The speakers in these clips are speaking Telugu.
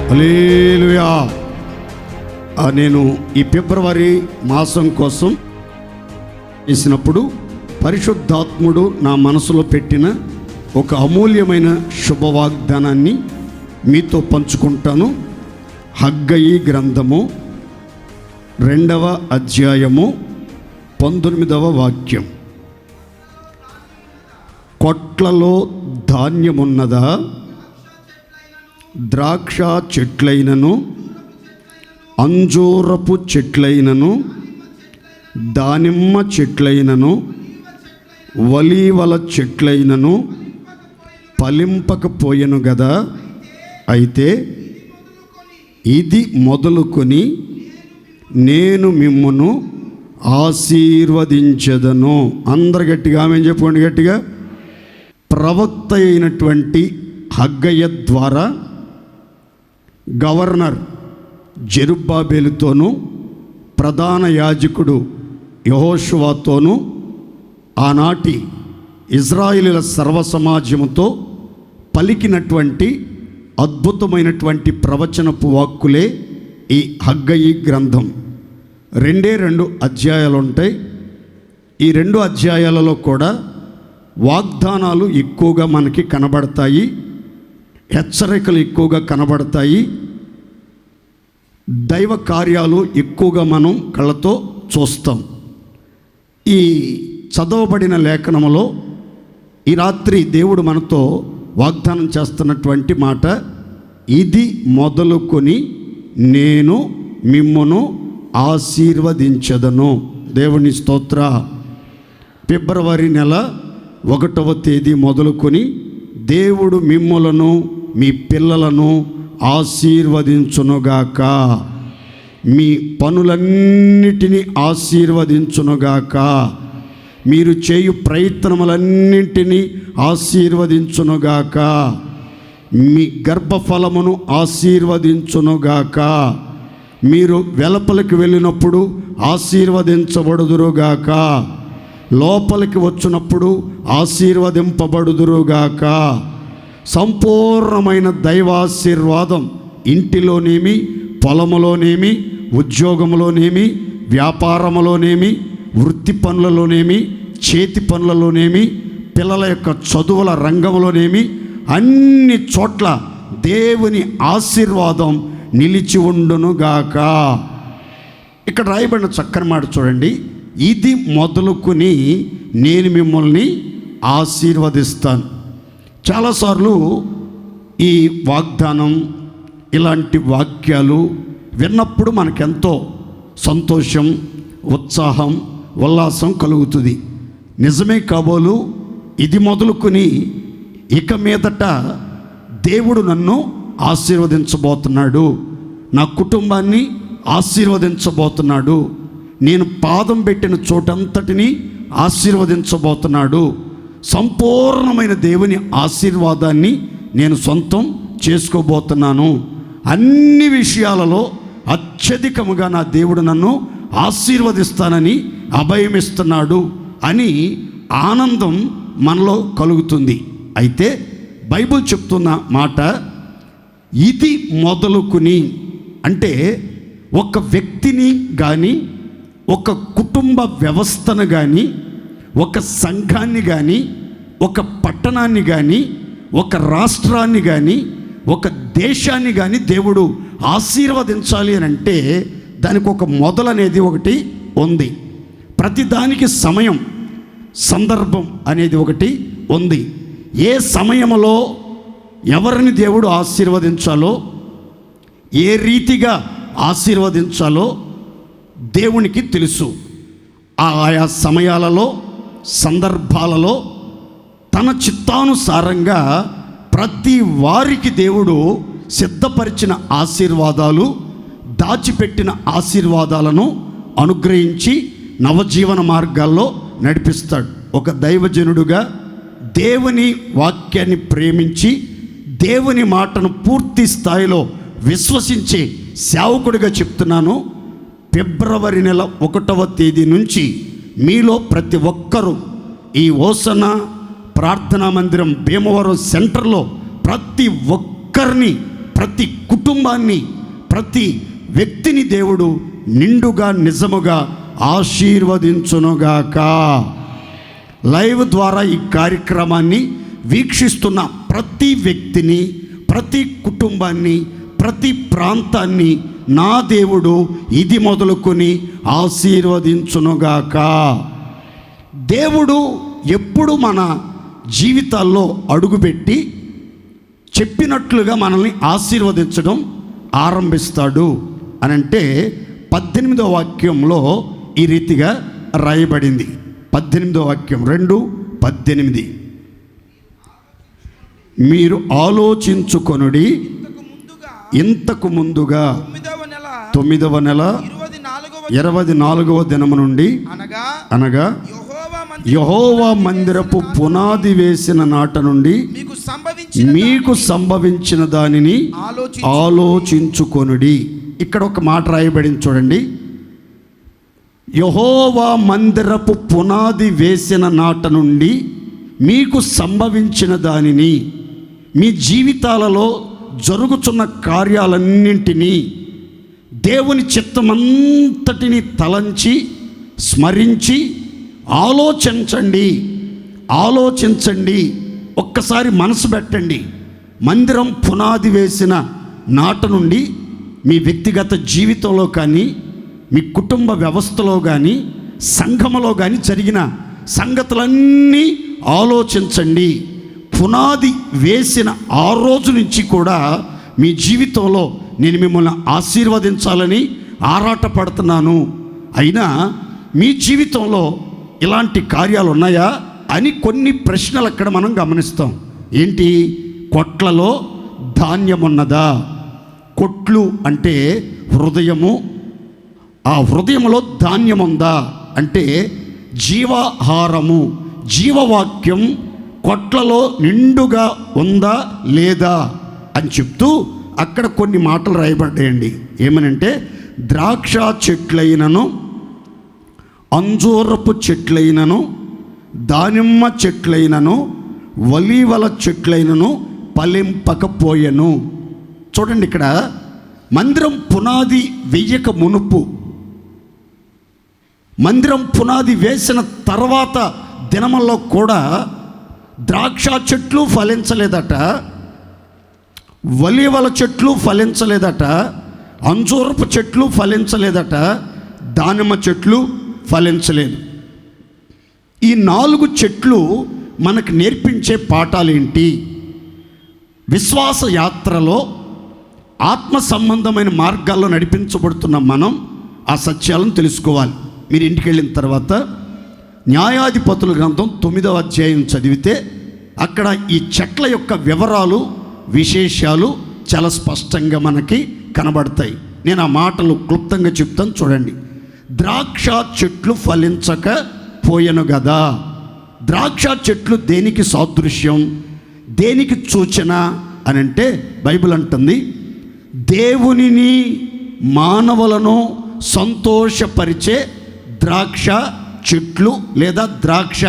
హల్లెలూయా. నేను ఈ ఫిబ్రవరి మాసం కోసం చేసినప్పుడు పరిశుద్ధాత్ముడు నా మనసులో పెట్టిన ఒక అమూల్యమైన శుభవాగ్దానాన్ని మీతో పంచుకుంటాను. హగ్గయి గ్రంథము 2వ అధ్యాయము 19వ వాక్యం. కొట్లలో ధాన్యమున్నదా, ద్రాక్ష చెట్లైనను, అంజూరపు చెట్లైనను, దానిమ్మ చెట్లైనను, ఒలీవల చెట్లైనను ఫలింపకపోయెను గదా. అయితే ఇది మొదలుకొని నేను మిమ్మును ఆశీర్వదించెదను. అందరు గట్టిగా ఆమేన్ చెప్పుకోండి. గట్టిగా. ప్రవక్త అయినటువంటి హగ్గయ ద్వారా గవర్నర్ జెరుబ్బాబెలుతోనూ ప్రధాన యాజకుడు యెహోషువతోనూ ఆనాటి ఇజ్రాయేలీల సర్వసమాజముతో పలికినటువంటి అద్భుతమైనటువంటి ప్రవచనపు వాక్కులే ఈ హగ్గయి గ్రంథం. 2 అధ్యాయాలు ఉంటాయి. ఈ 2 అధ్యాయాలలో కూడా వాగ్దానాలు ఎక్కువగా మనకి కనబడతాయి, హెచ్చరికలు ఎక్కువగా కనబడతాయి, దైవ కార్యాలు ఎక్కువగా మనం కళ్ళతో చూస్తాం. ఈ చదవబడిన లేఖనములో ఈ రాత్రి దేవుడు మనతో వాగ్దానం చేస్తున్నటువంటి మాట, ఇది మొదలుకొని నేను మిమ్మును ఆశీర్వదించెదను. దేవుని స్తోత్ర. ఫిబ్రవరి నెల 1వ తేదీ మొదలుకొని దేవుడు మిమ్ములను మీ పిల్లలను ఆశీర్వదించునుగాక, మీ పనులన్నిటినీ ఆశీర్వదించునుగాక, మీరు చేయు ప్రయత్నములన్నింటినీ ఆశీర్వదించునుగాక, మీ గర్భఫలమును ఆశీర్వదించునుగాక, మీరు వెలుపలికి వెళ్ళినప్పుడు ఆశీర్వదించబడుదురుగాక, లోపలికి వచ్చినప్పుడు ఆశీర్వదింపబడుదురుగాక. సంపూర్ణమైన దైవాశీర్వాదం ఇంటిలోనేమి, పొలములోనేమి, ఉద్యోగంలోనేమి, వ్యాపారములోనేమి, వృత్తి పనులలోనేమి, చేతి పనులలోనేమి, పిల్లల యొక్క చదువుల రంగంలోనేమి, అన్ని చోట్ల దేవుని ఆశీర్వాదం నిలిచి ఉండునుగాక. ఇక్కడ రాయబడిన చక్కని మాట చూడండి. ఇది మొదలుకొని నేను మిమ్మల్ని ఆశీర్వదిస్తాను. చాలాసార్లు ఈ వాగ్దానం, ఇలాంటి వాక్యాలు విన్నప్పుడు మనకెంతో సంతోషం, ఉత్సాహం, ఉల్లాసం కలుగుతుంది. నిజమే కాబోలు, ఇది మొదలుకొని ఇక మీదట దేవుడు నన్ను ఆశీర్వదించబోతున్నాడు, నా కుటుంబాన్ని ఆశీర్వదించబోతున్నాడు, నేను పాదం పెట్టిన చోటంతటిని ఆశీర్వదించబోతున్నాడు, సంపూర్ణమైన దేవుని ఆశీర్వాదాన్ని నేను సొంతం చేసుకోబోతున్నాను, అన్ని విషయాలలో అత్యధికముగా నా దేవుడు నన్ను ఆశీర్వదిస్తానని అభయమిస్తున్నాడు అని ఆనందం మనలో కలుగుతుంది. అయితే బైబిల్ చెప్తున్న మాట, ఇది మొదలుకుని అంటే ఒక వ్యక్తిని కానీ, ఒక కుటుంబ వ్యవస్థను కానీ, ఒక సంఘాన్ని కానీ, ఒక పట్టణాన్ని కానీ, ఒక రాష్ట్రాన్ని కానీ, ఒక దేశాన్ని కానీ దేవుడు ఆశీర్వదించాలి అని అంటే దానికి ఒక మొదలనేది ఒకటి ఉంది. ప్రతిదానికి సమయం, సందర్భం అనేది ఒకటి ఉంది. ఏ సమయంలో ఎవరిని దేవుడు ఆశీర్వదించాలో, ఏ రీతిగా ఆశీర్వదించాలో దేవునికి తెలుసు. ఆయా సమయాలలో, సందర్భాలలో తన చిత్తానుసారంగా ప్రతి వారికి దేవుడు సిద్ధపరిచిన ఆశీర్వాదాలు, దాచిపెట్టిన ఆశీర్వాదాలను అనుగ్రహించి నవజీవన మార్గాల్లో నడిపిస్తాడు. ఒక దైవజనుడుగా దేవుని వాక్యాన్ని ప్రేమించి దేవుని మాటను పూర్తి స్థాయిలో విశ్వసించే సేవకుడిగా చెప్తున్నాను. ఫిబ్రవరి నెల 1వ తేదీ నుంచి మీలో ప్రతి ఒక్కరూ ఈ హోసన్నా ప్రార్థనా మందిరం భీమవరం సెంటర్లో ప్రతి ఒక్కరిని ప్రతి కుటుంబాన్ని, ప్రతి వ్యక్తిని దేవుడు నిండుగా నిజముగా ఆశీర్వదించునుగాక. లైవ్ ద్వారా ఈ కార్యక్రమాన్ని వీక్షిస్తున్న ప్రతి వ్యక్తిని, ప్రతి కుటుంబాన్ని, ప్రతి ప్రాంతాన్ని నా దేవుడు ఇది మొదలుకొని ఆశీర్వదించునుగాక. దేవుడు ఎప్పుడు మన జీవితాల్లో అడుగుపెట్టి చెప్పినట్లుగా మనల్ని ఆశీర్వదించడం ఆరంభిస్తాడు అని అంటే 18వ వాక్యంలో ఈ రీతిగా రాయబడింది. 18వ వాక్యం 2:18, మీరు ఆలోచించుకొనుడి, ఇంతకు ముందుగా 9వ నెల 24వ దినము నుండి అనగా యెహోవా మందిరపు పునాది వేసిన నాట నుండి మీకు సంభవించిన దానిని ఆలోచించుకొనుడి. ఇక్కడ ఒక మాట రాయబడింది చూడండి. యెహోవా మందిరపు పునాది వేసిన నాట నుండి మీకు సంభవించిన దానిని, మీ జీవితాలలో జరుగుతున్న కార్యాలన్నింటినీ, దేవుని చిత్తమంతటిని తలంచి స్మరించి ఆలోచించండి. ఒక్కసారి మనసు పెట్టండి. మందిరం పునాది వేసిన నాట నుండి మీ వ్యక్తిగత జీవితంలో కానీ, మీ కుటుంబ వ్యవస్థలో కానీ, సంఘములో కానీ జరిగిన సంగతులన్నీ ఆలోచించండి. పునాది వేసిన ఆ రోజు నుంచి కూడా మీ జీవితంలో నేను మిమ్మల్ని ఆశీర్వదించాలని ఆరాటపడుతున్నాను. అయినా మీ జీవితంలో ఇలాంటి కార్యాలు ఉన్నాయా అని కొన్ని ప్రశ్నలు అక్కడ మనం గమనిస్తాం. ఏంటి? కొట్లలో ధాన్యం ఉన్నదా? కొట్లు అంటే హృదయము. ఆ హృదయంలో ధాన్యం ఉందా అంటే జీవాహారము, జీవవాక్యం కొట్లలో నిండుగా ఉందా లేదా అని చెప్తూ అక్కడ కొన్ని మాటలు రాయబడ్డాయండి. ఏమనంటే ద్రాక్ష చెట్లైనను, అంజూరపు చెట్లైనను, దానిమ్మ చెట్లైనను, ఒలీవల చెట్లైనను ఫలింపకపోయెను. చూడండి, ఇక్కడ మందిరం పునాది వెయ్యక మునుపు, మందిరం పునాది వేసిన తర్వాత దినముల్లో కూడా ద్రాక్ష చెట్లు ఫలించలేదట, ఒలీవల చెట్లు ఫలించలేదట, అంజూరపు చెట్లు ఫలించలేదట, దానిమ్మ చెట్లు ఫలించలేదు. ఈ 4 చెట్లు మనకు నేర్పించే పాఠాలేంటి? విశ్వాస యాత్రలో ఆత్మ సంబంధమైన మార్గాల్లో నడిపించబడుతున్న మనం ఆ సత్యాలను తెలుసుకోవాలి. మీరు ఇంటికి వెళ్ళిన తర్వాత న్యాయాధిపతుల గ్రంథం 9వ అధ్యాయం చదివితే అక్కడ ఈ చెట్ల యొక్క వివరాలు, విశేషాలు చాలా స్పష్టంగా మనకి కనబడతాయి. నేను ఆ మాటలు క్లుప్తంగా చెప్తాను, చూడండి. ద్రాక్ష చెట్లు ఫలించకపోయెను గదా. ద్రాక్ష చెట్లు దేనికి సాదృశ్యం, దేనికి సూచన అని అంటే బైబిల్ అంటుంది, దేవునిని మానవులను సంతోషపరిచే ద్రాక్ష చెట్లు లేదా ద్రాక్ష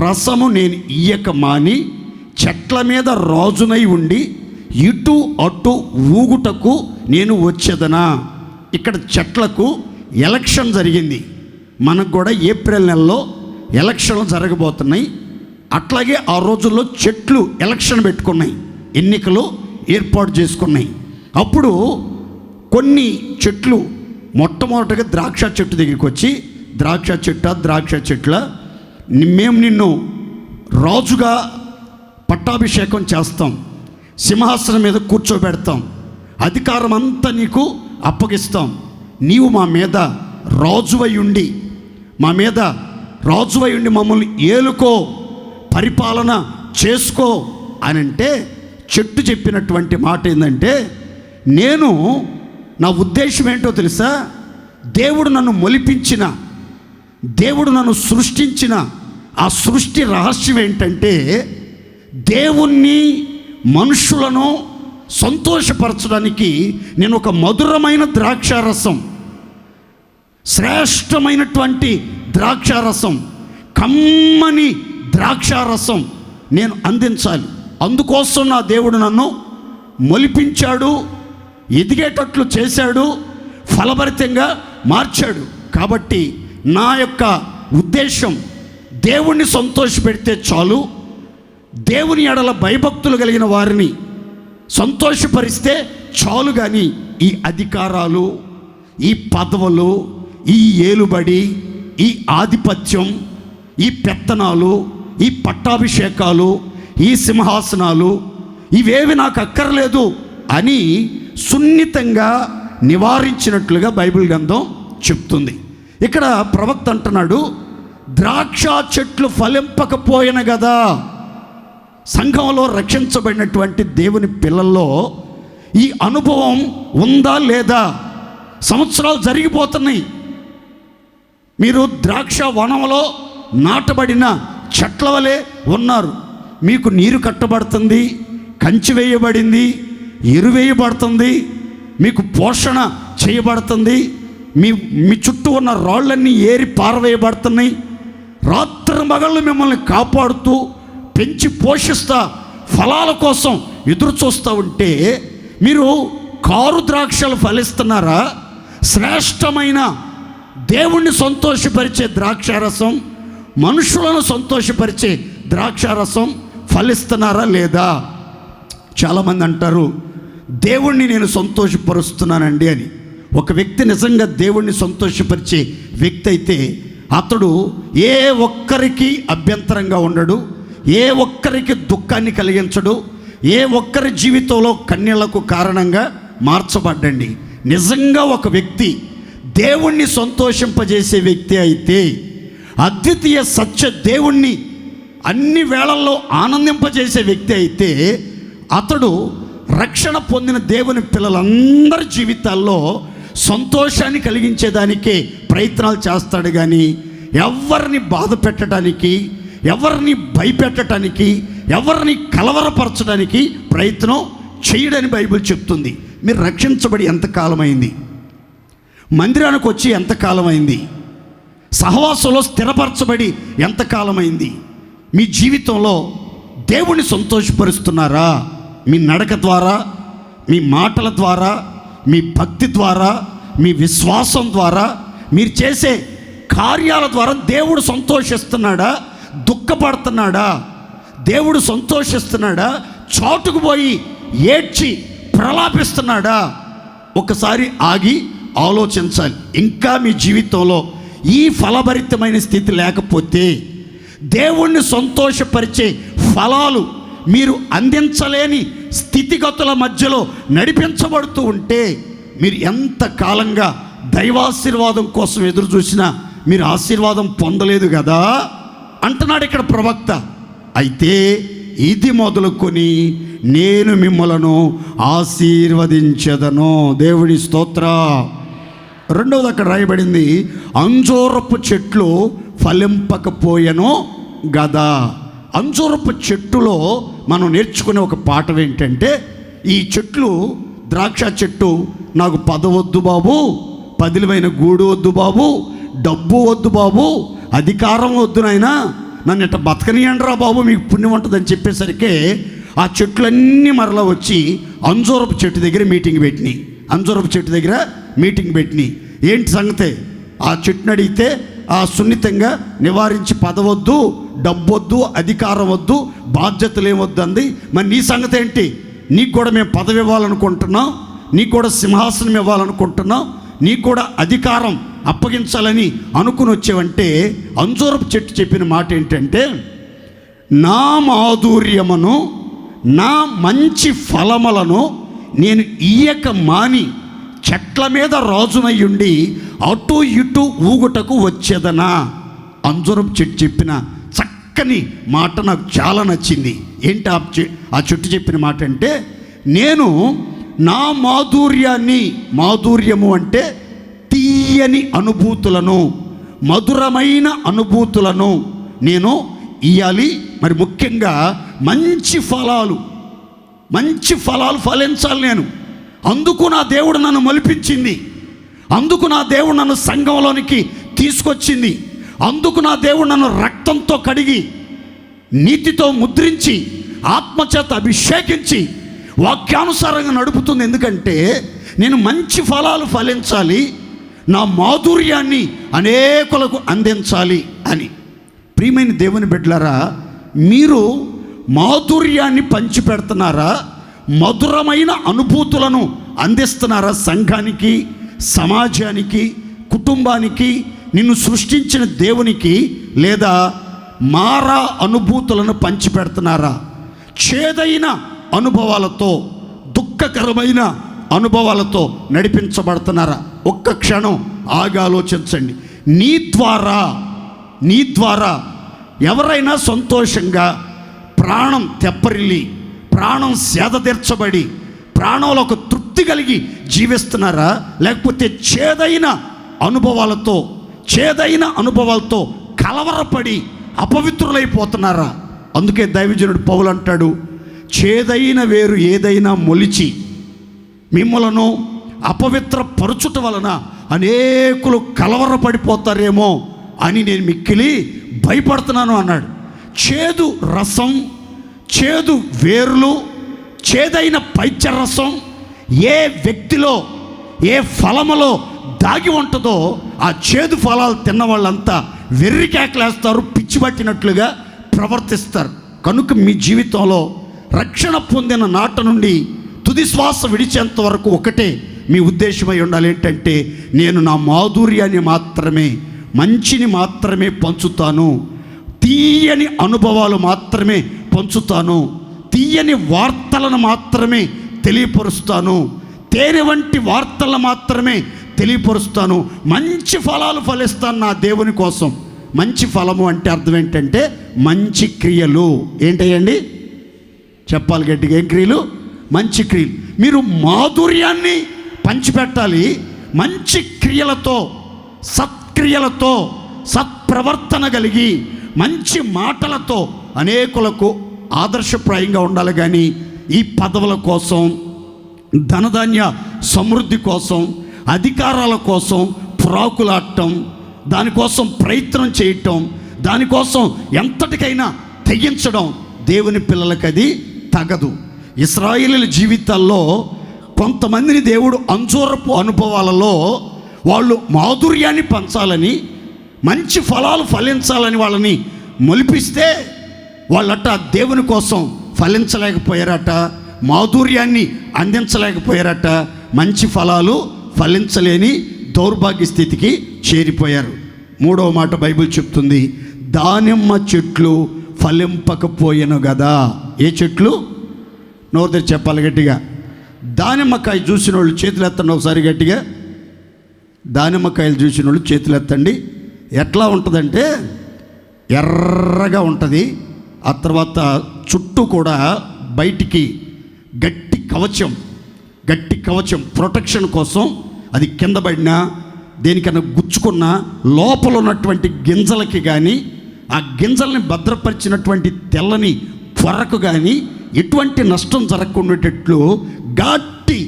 రసము నేను ఇయ్యక మాని చెట్ల మీద రాజునై ఉండి ఇటు అటు ఊగుటకు నేను వచ్చేదనా. ఇక్కడ చెట్లకు ఎలక్షన్ జరిగింది. మనకు కూడా ఏప్రిల్ నెలలో ఎలక్షన్లు జరగబోతున్నాయి. అట్లాగే ఆ రోజుల్లో చెట్లు ఎలక్షన్ పెట్టుకున్నాయి, ఎన్నికలు ఏర్పాటు చేసుకున్నాయి. అప్పుడు కొన్ని చెట్లు మొట్టమొదటిగా ద్రాక్ష చెట్టు దగ్గరికి వచ్చి, ద్రాక్ష చెట్ల మేము నిన్ను రాజుగా పట్టాభిషేకం చేస్తాం, సింహాసనం మీద కూర్చోబెడతాం, అధికారం అంతా నీకు అప్పగిస్తాం, నీవు మా మీద రాజువై ఉండి మమ్మల్ని ఏలుకో, పరిపాలన చేసుకో అని అంటే చెట్టు చెప్పినటువంటి మాట ఏంటంటే, నేను నా ఉద్దేశం ఏంటో తెలుసా? దేవుడు నన్ను మొలిపించిన, దేవుడు నన్ను సృష్టించిన ఆ సృష్టి రహస్యం ఏంటంటే, దేవుణ్ణి మనుషులను సంతోషపరచడానికి నేను ఒక మధురమైన ద్రాక్షారసం, శ్రేష్టమైనటువంటి ద్రాక్షారసం, కమ్మని ద్రాక్షారసం నేను అందించాలి. అందుకోసం నా దేవుడు నన్ను మొలిపించాడు, ఎదిగేటట్లు చేశాడు, ఫలభరితంగా మార్చాడు. కాబట్టి నా యొక్క ఉద్దేశం దేవుణ్ణి సంతోషపెడితే చాలు, దేవుని ఎడల భయభక్తులు కలిగిన వారిని సంతోషపరిస్తే చాలు. కానీ ఈ అధికారాలు, ఈ పదవులు, ఈ ఏలుబడి, ఈ ఆధిపత్యం, ఈ పెత్తనాలు, ఈ పట్టాభిషేకాలు, ఈ సింహాసనాలు ఇవేవి నాకు అక్కర్లేదు అని సున్నితంగా నివారించినట్లుగా బైబిల్ గ్రంథం చెప్తుంది. ఇక్కడ ప్రవక్త అంటున్నాడు, ద్రాక్ష చెట్లు ఫలింపకపోయిన కదా. సంఘంలో రక్షించబడినటువంటి దేవుని పిల్లల్లో ఈ అనుభవం ఉందా లేదా? సంవత్సరాలు జరిగిపోతున్నాయి. మీరు ద్రాక్ష వనంలో నాటబడిన చెట్ల వలె ఉన్నారు. మీకు నీరు కట్టబడుతుంది, కంచి వేయబడింది, ఎరువేయబడుతుంది, మీకు పోషణ చేయబడుతుంది, మీ చుట్టూ ఉన్న రాళ్ళన్నీ ఏరి పారవేయబడుతున్నాయి. రాత్రి మగళ్ళు మిమ్మల్ని కాపాడుతూ పెంచి పోషిస్తా ఫలాల కోసం ఎదురు చూస్తూ ఉంటే మీరు కారు ద్రాక్షలు ఫలిస్తున్నారా? శ్రేష్టమైన దేవుణ్ణి సంతోషపరిచే ద్రాక్షారసం, మనుషులను సంతోషపరిచే ద్రాక్షారసం ఫలిస్తున్నారా లేదా? చాలామంది అంటారు, దేవుణ్ణి నేను సంతోషపరుస్తున్నానండి అని. ఒక వ్యక్తి నిజంగా దేవుణ్ణి సంతోషపరిచే వ్యక్తి అయితే అతడు ఏ ఒక్కరికి అభ్యంతరంగా ఉండడు, ఏ ఒక్కరికి దుఃఖాన్ని కలిగించడు, ఏ ఒక్కరి జీవితంలో కన్నీళ్లకు కారణంగా మార్చబడ్డండి. నిజంగా ఒక వ్యక్తి దేవుణ్ణి సంతోషింపజేసే వ్యక్తి అయితే, అద్వితీయ సత్య దేవుణ్ణి అన్ని వేళల్లో ఆనందింపజేసే వ్యక్తి అయితే, అతడు రక్షణ పొందిన దేవుని పిల్లలందరి జీవితాల్లో సంతోషాన్ని కలిగించేదానికే ప్రయత్నాలు చేస్తాడు. కానీ ఎవరిని బాధ పెట్టడానికి, ఎవరిని భయపెట్టడానికి, ఎవరిని కలవరపరచడానికి ప్రయత్నం చేయడని బైబిల్ చెప్తుంది. మీరు రక్షించబడి ఎంతకాలమైంది? మందిరానికి వచ్చి ఎంతకాలమైంది? సహవాసంలో స్థిరపరచబడి ఎంతకాలమైంది? మీ జీవితంలో దేవుణ్ణి సంతోషపరుస్తున్నారా? మీ నడక ద్వారా, మీ మాటల ద్వారా, మీ భక్తి ద్వారా, మీ విశ్వాసం ద్వారా, మీరు చేసే కార్యాల ద్వారా దేవుడు సంతోషిస్తున్నాడా? దుఃఖపడుతున్నాడా? దేవుడు సంతోషిస్తున్నాడా? చాటుకు పోయి ఏడ్చి ప్రలాపిస్తున్నాడా? ఒకసారి ఆగి ఆలోచించాలి. ఇంకా మీ జీవితంలో ఈ ఫలభరితమైన స్థితి లేకపోతే, దేవుణ్ణి సంతోషపరిచే ఫలాలు మీరు అందించలేని స్థితిగతుల మధ్యలో నడిపించబడుతూ ఉంటే, మీరు ఎంత కాలంగా దైవాశీర్వాదం కోసం ఎదురు చూసినా మీరు ఆశీర్వాదం పొందలేదు కదా అంటున్నాడు ఇక్కడ ప్రవక్త. అయితే ఇది మొదలుకొని నేను మిమ్మలను ఆశీర్వదించెదను. దేవుడి స్తోత్ర. రెండవది అక్కడ రాయబడింది, అంజూరపు చెట్లు ఫలింపకపోయెను గదా. అంజూరపు చెట్టులో మనం నేర్చుకునే ఒక పాఠం ఏంటంటే, ఈ చెట్లు, ద్రాక్ష చెట్టు, నాకు పదవద్దు బాబు, పదిలమైన గూడు వద్దు బాబు, డబ్బు వద్దు బాబు, అధికారం వద్దు నాయనా, నన్ను ఇట్ట బతకనియండిరా బాబు, మీకు పుణ్యం ఉంటుందని చెప్పేసరికి ఆ చెట్లన్నీ మరలా వచ్చి అంజూరపు చెట్టు దగ్గర మీటింగ్ పెట్టినాయి. అంజూరపు చెట్టు దగ్గర మీటింగ్ పెట్టినాయి. ఏంటి సంగతే? ఆ చెట్టుని అడిగితే ఆ సున్నితంగా నివారించి పదవద్దు, డబ్బొద్దు, అధికారం వద్దు, బాధ్యతలు ఏమొద్దు అంది. మరి నీ సంగతి ఏంటి? నీకు కూడా మేము పదవి ఇవ్వాలనుకుంటున్నాం, నీకు కూడా సింహాసనం ఇవ్వాలనుకుంటున్నాం, నీకు కూడా అధికారం అప్పగించాలని అనుకుని వచ్చేవంటే, అంజూరపు చెట్టు చెప్పిన మాట ఏంటంటే, నా మాధుర్యమును, నా మంచి ఫలములను నేను ఇయ్యక మాని చెట్ల మీద రాజునయ్యుండి అటు ఇటు ఊగుటకు వచ్చేదనా. అంజూరపు చెట్టు చెప్పిన చక్కని మాట నాకు చాలా నచ్చింది. ఏంటి ఆ చెట్టు చెప్పిన మాట అంటే, నేను నా మాధుర్యాన్ని, మాధుర్యము అంటే తీయని అనుభూతులను, మధురమైన అనుభూతులను నేను ఇయ్యాలి. మరి ముఖ్యంగా మంచి ఫలాలు ఫలించాలి నేను. అందుకు నా దేవుడు నన్ను మొలిపించింది, అందుకు నా దేవుడు నన్ను సంఘంలోనికి తీసుకొచ్చింది, అందుకు నా దేవుడు నన్ను రక్తంతో కడిగి నీతితో ముద్రించి ఆత్మచేత అభిషేకించి వాక్యానుసారంగా నడుపుతుంది. ఎందుకంటే నేను మంచి ఫలాలు ఫలించాలి, నా మాధుర్యాన్ని అనేకులకు అందించాలి అని. ప్రియమైన దేవుని బిడ్డలారా, మీరు మాధుర్యాన్ని పంచిపెడుతున్నారా? మధురమైన అనుభూతులను అందిస్తున్నారా సంఘానికి, సమాజానికి, కుటుంబానికి, నిన్ను సృష్టించిన దేవునికి? లేదా మారా అనుభూతులను పంచిపెడుతున్నారా? చేదైన అనుభవాలతో, దుఃఖకరమైన అనుభవాలతో నడిపించబడుతున్నారా? ఒక్క క్షణం ఆగి ఆలోచించండి. నీ ద్వారా ఎవరైనా సంతోషంగా ప్రాణం తెప్పరిల్లి, ప్రాణం సేదతీర్చబడి, ప్రాణంలో ఒక తృప్తి కలిగి జీవిస్తున్నారా? లేకపోతే చేదైన అనుభవాలతో కలవరపడి అపవిత్రులైపోతున్నారా? అందుకే దైవజనుడు పౌలు అంటాడు, చేదైన వేరు ఏదైనా మొలిచి మిమ్మలను అపవిత్ర పరుచుట వలన అనేకులు కలవరపడిపోతారేమో అని నేను మిక్కిలి భయపడుతున్నాను అన్నాడు. చేదు రసం, చేదు వేర్లు, చేదైన పైత్యరసం ఏ వ్యక్తిలో, ఏ ఫలములో దాగి ఉంటుందో ఆ చేదు ఫలాలు తిన్న వాళ్ళంతా వెర్రికేకలేస్తారు, పిచ్చి పట్టినట్లుగా ప్రవర్తిస్తారు. కనుక మీ జీవితంలో రక్షణ పొందిన నాట నుండి తుది శ్వాస విడిచేంత వరకు ఒకటే మీ ఉద్దేశమై ఉండాలి. ఏంటంటే, నేను నా మాధుర్యాన్ని మాత్రమే, మంచిని మాత్రమే పంచుతాను, తీయని అనుభవాలు మాత్రమే పంచుతాను, తీయని వార్తలను మాత్రమే తెలియపరుస్తాను, తేనె వంటి వార్తలను మాత్రమే తెలియపరుస్తాను, మంచి ఫలాలు ఫలిస్తాను నా దేవుని కోసం. మంచి ఫలము అంటే అర్థం ఏంటంటే మంచి క్రియలు. ఏంటండి చెప్పాలి గట్టిగా, ఏం క్రియలు? మంచి క్రియలు. మీరు మాధుర్యాన్ని పంచిపెట్టాలి. మంచి క్రియలతో, సత్క్రియలతో, సత్ప్రవర్తన కలిగి, మంచి మాటలతో అనేకులకు ఆదర్శప్రాయంగా ఉండాలి. కానీ ఈ పదవుల కోసం, ధనధాన్య సమృద్ధి కోసం, అధికారాల కోసం ప్రాకులాడటం, దానికోసం ప్రయత్నం చేయటం, దానికోసం ఎంతటికైనా తెగించడం దేవుని పిల్లలకి అది తగదు. ఇశ్రాయేలీయుల జీవితాల్లో కొంతమందిని దేవుడు అంజూరపు అనుభవాలలో వాళ్ళు మాధుర్యాన్ని పంచాలని, మంచి ఫలాలు ఫలించాలని వాళ్ళని మొలిపిస్తే వాళ్ళట దేవుని కోసం ఫలించలేకపోయారట, మాధుర్యాన్ని అందించలేకపోయారట, మంచి ఫలాలు ఫలించలేని దౌర్భాగ్య స్థితికి చేరిపోయారు. మూడవ మాట బైబిల్ చెప్తుంది, దానిమ్మ చెట్లు ఫలింపకపోయాను కదా. ఏ చెట్లు? నోరు తెరిచి చెప్పాలి గట్టిగా. దానిమ్మకాయ చూసిన వాళ్ళు చేతులు ఎత్తండి ఒకసారి గట్టిగా. దానిమ్మకాయలు చూసిన వాళ్ళు చేతులు ఎత్తండి. ఎట్లా ఉంటుందంటే ఎర్రగా ఉంటుంది. ఆ తర్వాత చుట్టూ కూడా బయటికి గట్టి కవచం ప్రొటెక్షన్ కోసం అది కింద పడినా, దేనికన్నా గుచ్చుకున్నా, లోపల ఉన్నటువంటి గింజలకి కానీ, ఆ గింజల్ని భద్రపరిచినటువంటి తెల్లని పొరకు కానీ ఎటువంటి నష్టం జరగకుండాటట్లు గట్టి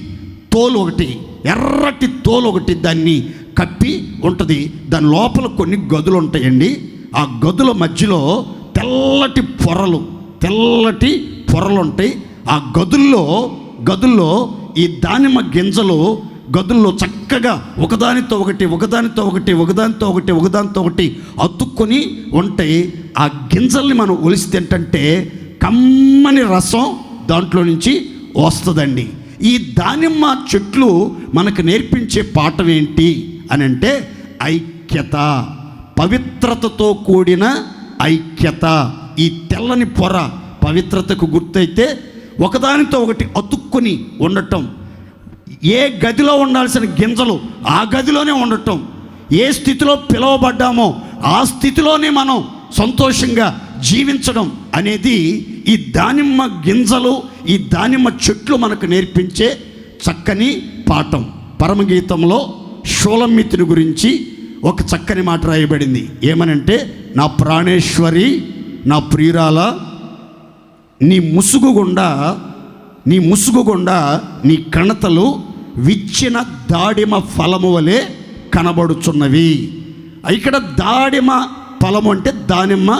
తోలు ఒకటి, ఎర్రటి తోలు ఒకటి దాన్ని కప్పి ఉంటుంది. దాని లోపల కొన్ని గదులు ఉంటాయండి. ఆ గదుల మధ్యలో తెల్లటి పొరలు ఉంటాయి. ఆ గదుల్లో ఈ దానిమ్మ గింజలు గదుల్లో చక్కగా ఒకదానితో ఒకటి అతుక్కొని ఉంటాయి. ఆ గింజల్ని మనం ఒలిసి తింటే కమ్మని రసం దాంట్లో నుంచి వస్తుందండి. ఈ దానిమ్మ చెట్లు మనకు నేర్పించే పాఠం ఏంటి అని అంటే ఐక్యత, పవిత్రతతో కూడిన ఐక్యత. ఈ తెల్లని పొర పవిత్రతకు గుర్తయితే ఒకదానితో ఒకటి అతుక్కొని ఉండటం, ఏ గదిలో ఉండాల్సిన గింజలు ఆ గదిలోనే ఉండటం, ఏ స్థితిలో పిలువబడ్డామో ఆ స్థితిలోనే మనం సంతోషంగా జీవించడం అనేది ఈ దానిమ్మ గింజలు, ఈ దానిమ్మ చెట్లు మనకు నేర్పించే చక్కని పాఠం. పరమగీతంలో షూలమ్మితిని గురించి ఒక చక్కని మాట రాయబడింది. ఏమనంటే, నా ప్రాణేశ్వరి, నా ప్రియురాల, నీ ముసుగుగుండా నీ కణతలు విచ్చిన దాడిమ ఫలము వలె కనబడుచున్నవి. ఇక్కడ దాడిమ ఫలము అంటే దానిమ్మ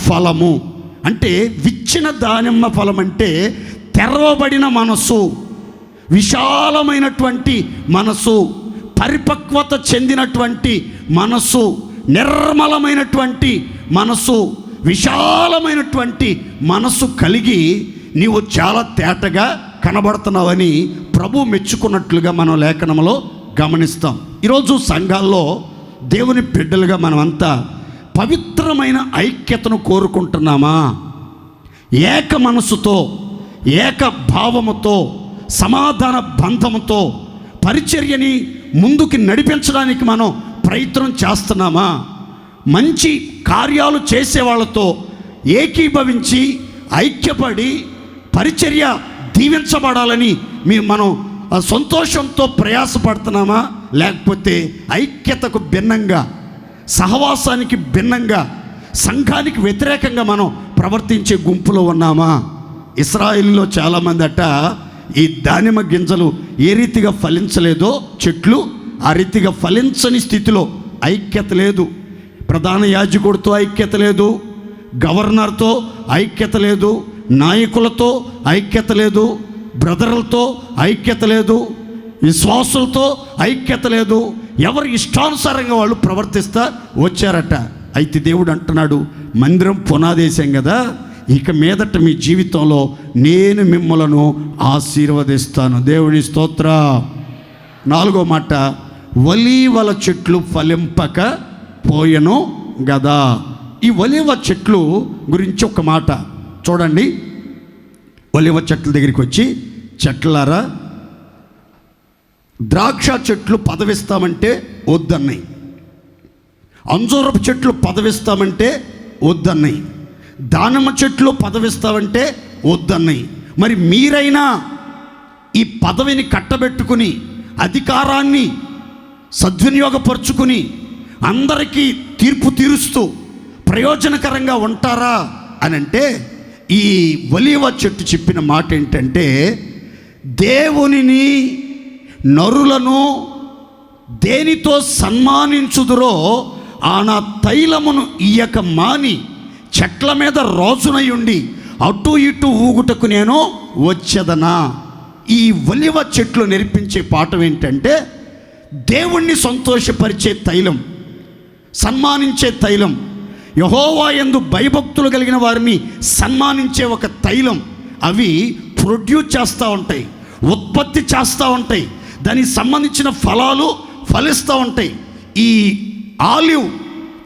ఫలము అంటే, విచ్చిన దానిమ్మ ఫలం అంటే తెరవబడిన మనసు, విశాలమైనటువంటి మనసు, పరిపక్వత చెందినటువంటి మనసు, నిర్మలమైనటువంటి మనసు, విశాలమైనటువంటి మనసు కలిగి నీవు చాలా తేటగా కనబడుతున్నావని ప్రభు మెచ్చుకున్నట్లుగా మనం లేఖనంలో గమనిస్తాం. ఈరోజు సంఘాల్లో దేవుని బిడ్డలుగా మనమంతా పవిత్రమైన ఐక్యతను కోరుకుంటున్నామా? ఏక మనసుతో, ఏక భావముతో, సమాధాన బంధముతో పరిచర్యని ముందుకు నడిపించడానికి మనం ప్రయత్నం చేస్తున్నామా? మంచి కార్యాలు చేసే వాళ్ళతో ఏకీభవించి ఐక్యపడి పరిచర్య దీవించబడాలని మనం సంతోషంతో ప్రయాసపడుతున్నామా? లేకపోతే ఐక్యతకు భిన్నంగా, సహవాసానికి భిన్నంగా, సంఘానికి వ్యతిరేకంగా మనం ప్రవర్తించే గుంపులో ఉన్నామా? ఇశ్రాయేలులో చాలామంది ఈ దానిమ్మ గింజలు ఏ రీతిగా ఫలించలేదో చెట్లు, ఆ రీతిగా ఫలించని స్థితిలో ఐక్యత లేదు. ప్రధాన యాజకుడితో ఐక్యత లేదు, గవర్నర్తో ఐక్యత లేదు, నాయకులతో ఐక్యత లేదు, బ్రదర్లతో ఐక్యత లేదు, విశ్వాసులతో ఐక్యత లేదు. ఎవరు ఇష్టానుసారంగా వాళ్ళు ప్రవర్తిస్తా వచ్చారట. అయితే దేవుడు అంటున్నాడు, మందిరం పునాదేశం కదా, ఇక మీదట మీ జీవితంలో నేను మిమ్మలను ఆశీర్వదిస్తాను. దేవుని స్తోత్ర. 4వ మాట, ఒలీవల చెట్లు ఫలింపక పోయెను గదా. ఈ ఒలీవ చెట్లు గురించి ఒక మాట చూడండి. ఒలీవ చెట్ల దగ్గరికి వచ్చి, చెట్లారా, ద్రాక్ష చెట్లు పదవిస్తామంటే వద్దన్నాయి, అంజూరపు చెట్లు పదవిస్తామంటే వద్దన్నాయి, దానిమ్మ చెట్లు పదవిస్తామంటే వద్దన్నాయి. మరి మీరైనా ఈ పదవిని కట్టబెట్టుకుని అధికారాన్ని సద్వినియోగపరుచుకుని అందరికీ తీర్పు తీరుస్తూ ప్రయోజనకరంగా ఉంటారా అని అంటే, ఈ ఒలీవ చెట్టు చెప్పిన మాట ఏంటంటే, దేవునిని నరులను దేనితో సన్మానించుదురో ఆ నా తైలమును ఇయ్యక మాని చెట్ల మీద రాజునై ఉండి అటు ఇటు ఊగుటకు నేను వచ్చేదనా. ఈ ఒలీవ చెట్లు నేర్పించే పాఠం ఏంటంటే, దేవుణ్ణి సంతోషపరిచే తైలం, సన్మానించే తైలం, యెహోవా యందు భయభక్తులు కలిగిన వారిని సన్మానించే ఒక తైలం. అవి ప్రొడ్యూస్ చేస్తూ ఉంటాయి, ఉత్పత్తి చేస్తూ ఉంటాయి, దానికి సంబంధించిన ఫలాలు ఫలిస్తూ ఉంటాయి. ఈ ఆలివ్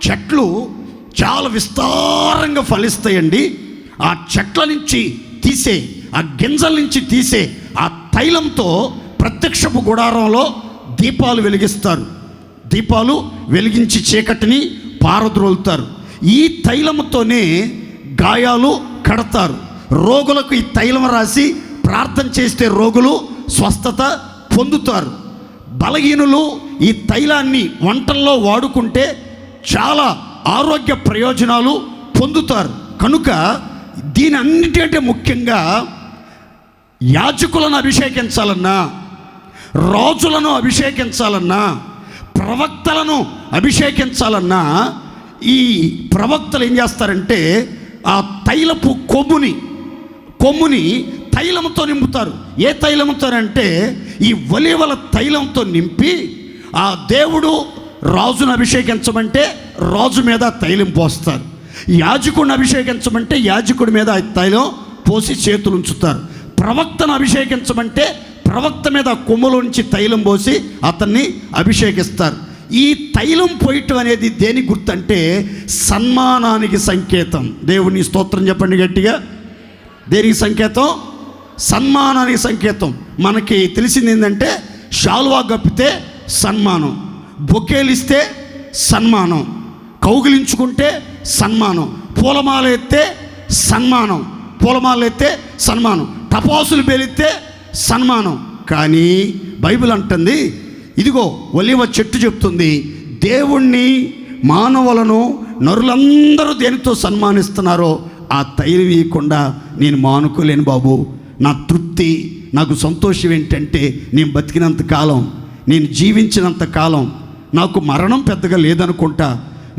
చెట్లు చాలా విస్తారంగా ఫలిస్తాయండి. ఆ చెట్ల నుంచి తీసే, ఆ గింజల నుంచి తీసే ఆ తైలంతో ప్రత్యక్షపు గుడారంలో దీపాలు వెలిగిస్తారు. దీపాలు వెలిగించి చీకటిని పారద్రోలుతారు. ఈ తైలముతోనే గాయాలు కడతారు. రోగులకు ఈ తైలం రాసి ప్రార్థన చేస్తే రోగులు స్వస్థత పొందుతారు. బలహీనులు ఈ తైలాన్ని వంటల్లో వాడుకుంటే చాలా ఆరోగ్య ప్రయోజనాలు పొందుతారు. కనుక దీని అన్నిటికంటే ముఖ్యంగా యాజకులను అభిషేకించాలన్నా, రాజులను అభిషేకించాలన్నా, ప్రవక్తలను అభిషేకించాలన్నా, ఈ ప్రవక్తలు ఏం చేస్తారంటే ఆ తైలపు కొమ్ముని తైలంతో నింపుతారు. ఏ తైలంతో అంటే ఈ ఒలీవల తైలంతో నింపి, ఆ దేవుడు రాజును అభిషేకించమంటే రాజు మీద తైలం పోస్తారు, యాజకుడిని అభిషేకించమంటే యాజకుడి మీద తైలం పోసి చేతులు ఉంచుతారు, ప్రవక్తను అభిషేకించమంటే ప్రవక్త మీద కొమ్ముల నుంచి తైలం పోసి అతన్ని అభిషేకిస్తారు. ఈ తైలం పోయటం అనేది దేని గుర్తంటే సన్మానానికి సంకేతం. దేవుని స్తోత్రం చెప్పండి గట్టిగా. దేనికి సంకేతం? సన్మానానికి సంకేతం. మనకి తెలిసింది ఏంటంటే, షాల్వా కప్పితే సన్మానం, బొకేలు ఇస్తే సన్మానం, కౌగిలించుకుంటే సన్మానం, పూలమాల ఎత్తే సన్మానం, టపాసులు పేలిస్తే సన్మానం. కానీ బైబిల్ అంటుంది, ఇదిగో ఒలీవ చెట్టు చెప్తుంది, దేవుణ్ణి మానవులను నరులందరూ దేనితో సన్మానిస్తున్నారో ఆ తైలం ఇవ్వకుండా నేను మానుకోలేను బాబు. నా తృప్తి, నాకు సంతోషం ఏంటంటే నేను బతికినంత కాలం, నేను జీవించినంత కాలం, నాకు మరణం పెద్దగా లేదనుకుంటా,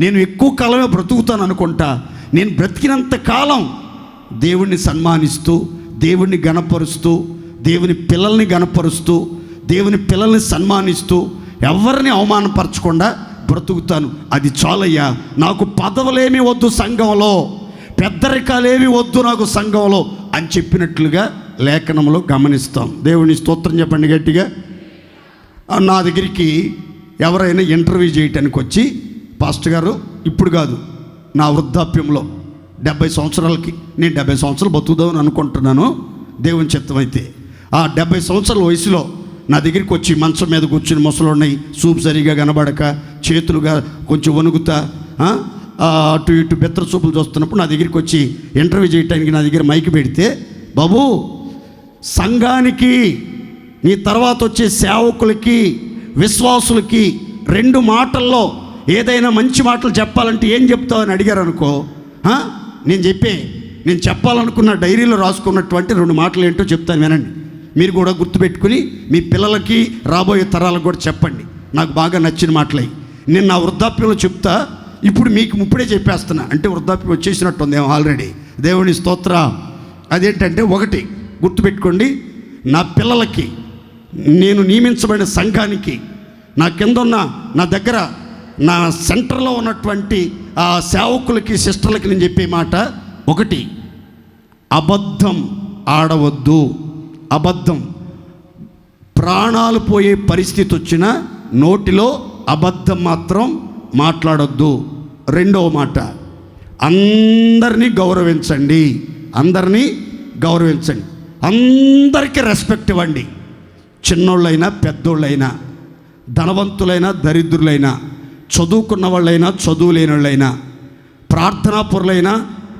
నేను ఎక్కువ కాలమే బ్రతుకుతాను అనుకుంటా, నేను బ్రతికినంత కాలం దేవుణ్ణి సన్మానిస్తూ దేవుణ్ణి గణపరుస్తూ, దేవుని పిల్లల్ని గణపరుస్తూ, దేవుని పిల్లల్ని సన్మానిస్తూ, ఎవరిని అవమానపరచకుండా బ్రతుకుతాను. అది చాలయ్యా, నాకు పదవులేమీ వద్దు సంఘంలో, పెద్దరికాలేమీ వద్దు నాకు సంఘంలో అని చెప్పినట్లుగా లేఖనంలో గమనిస్తాం. దేవుని స్తోత్రం చెప్పండి గట్టిగా. నా దగ్గరికి ఎవరైనా ఇంటర్వ్యూ చేయటానికి వచ్చి, పాస్టర్ గారు ఇప్పుడు కాదు, నా వృద్ధాప్యంలో 70 సంవత్సరాలకి, నేను 70 సంవత్సరాలు బతుకుదామని అనుకుంటున్నాను దేవుని చిత్తమైతే, ఆ 70 సంవత్సరాల వయసులో నా దగ్గరికి వచ్చి మంచం మీద కూర్చుని ముసలున్నాయి, చూపు సరిగా కనబడక, చేతులుగా కొంచెం వణుకుతా, అటు ఇటు బెత్తర చూపులు చూస్తున్నప్పుడు నా దగ్గరికి వచ్చి ఇంటర్వ్యూ చేయడానికి నా దగ్గర మైక్ పెడితే, బాబు సంఘానికి, నీ తర్వాత వచ్చే సేవకులకి, విశ్వాసులకి 2 మాటల్లో ఏదైనా మంచి మాటలు చెప్పాలంటే ఏం చెప్తావు అని అడిగారు అనుకో, నేను చెప్పాలనుకున్న డైరీలో రాసుకున్నటువంటి 2 మాటలు ఏంటో చెప్తాను, వినండి. మీరు కూడా గుర్తుపెట్టుకుని మీ పిల్లలకి, రాబోయే తరాలకు కూడా చెప్పండి. నాకు బాగా నచ్చిన మాటలవి నేను నా వృద్ధాప్యంలో చెప్తా, ఇప్పుడు మీకు ఇప్పుడే చెప్పేస్తున్నా. అంటే వృద్ధాప్యం వచ్చేసినట్టుందేమో ఆల్రెడీ. దేవుని స్తోత్ర. అదేంటంటే, 1 గుర్తుపెట్టుకోండి, నా పిల్లలకి, నేను నియమించబడిన సంఘానికి, నా కింద ఉన్న, నా దగ్గర, నా సెంటర్లో ఉన్నటువంటి ఆ సేవకులకి, సిస్టర్లకి నేను చెప్పే మాట 1, అబద్ధం ఆడవద్దు. అబద్ధం, ప్రాణాలు పోయే పరిస్థితి వచ్చినా నోటిలో అబద్ధం మాత్రం మాట్లాడొద్దు. 2వ మాట, అందరినీ గౌరవించండి. అందరినీ గౌరవించండి, అందరికీ రెస్పెక్ట్ ఇవ్వండి. చిన్నోళ్ళైనా, పెద్దోళ్ళైనా, ధనవంతులైనా, దరిద్రులైనా, చదువుకున్న వాళ్ళైనా, చదువు లేని వాళ్ళైనా, ప్రార్థనాపరులైనా,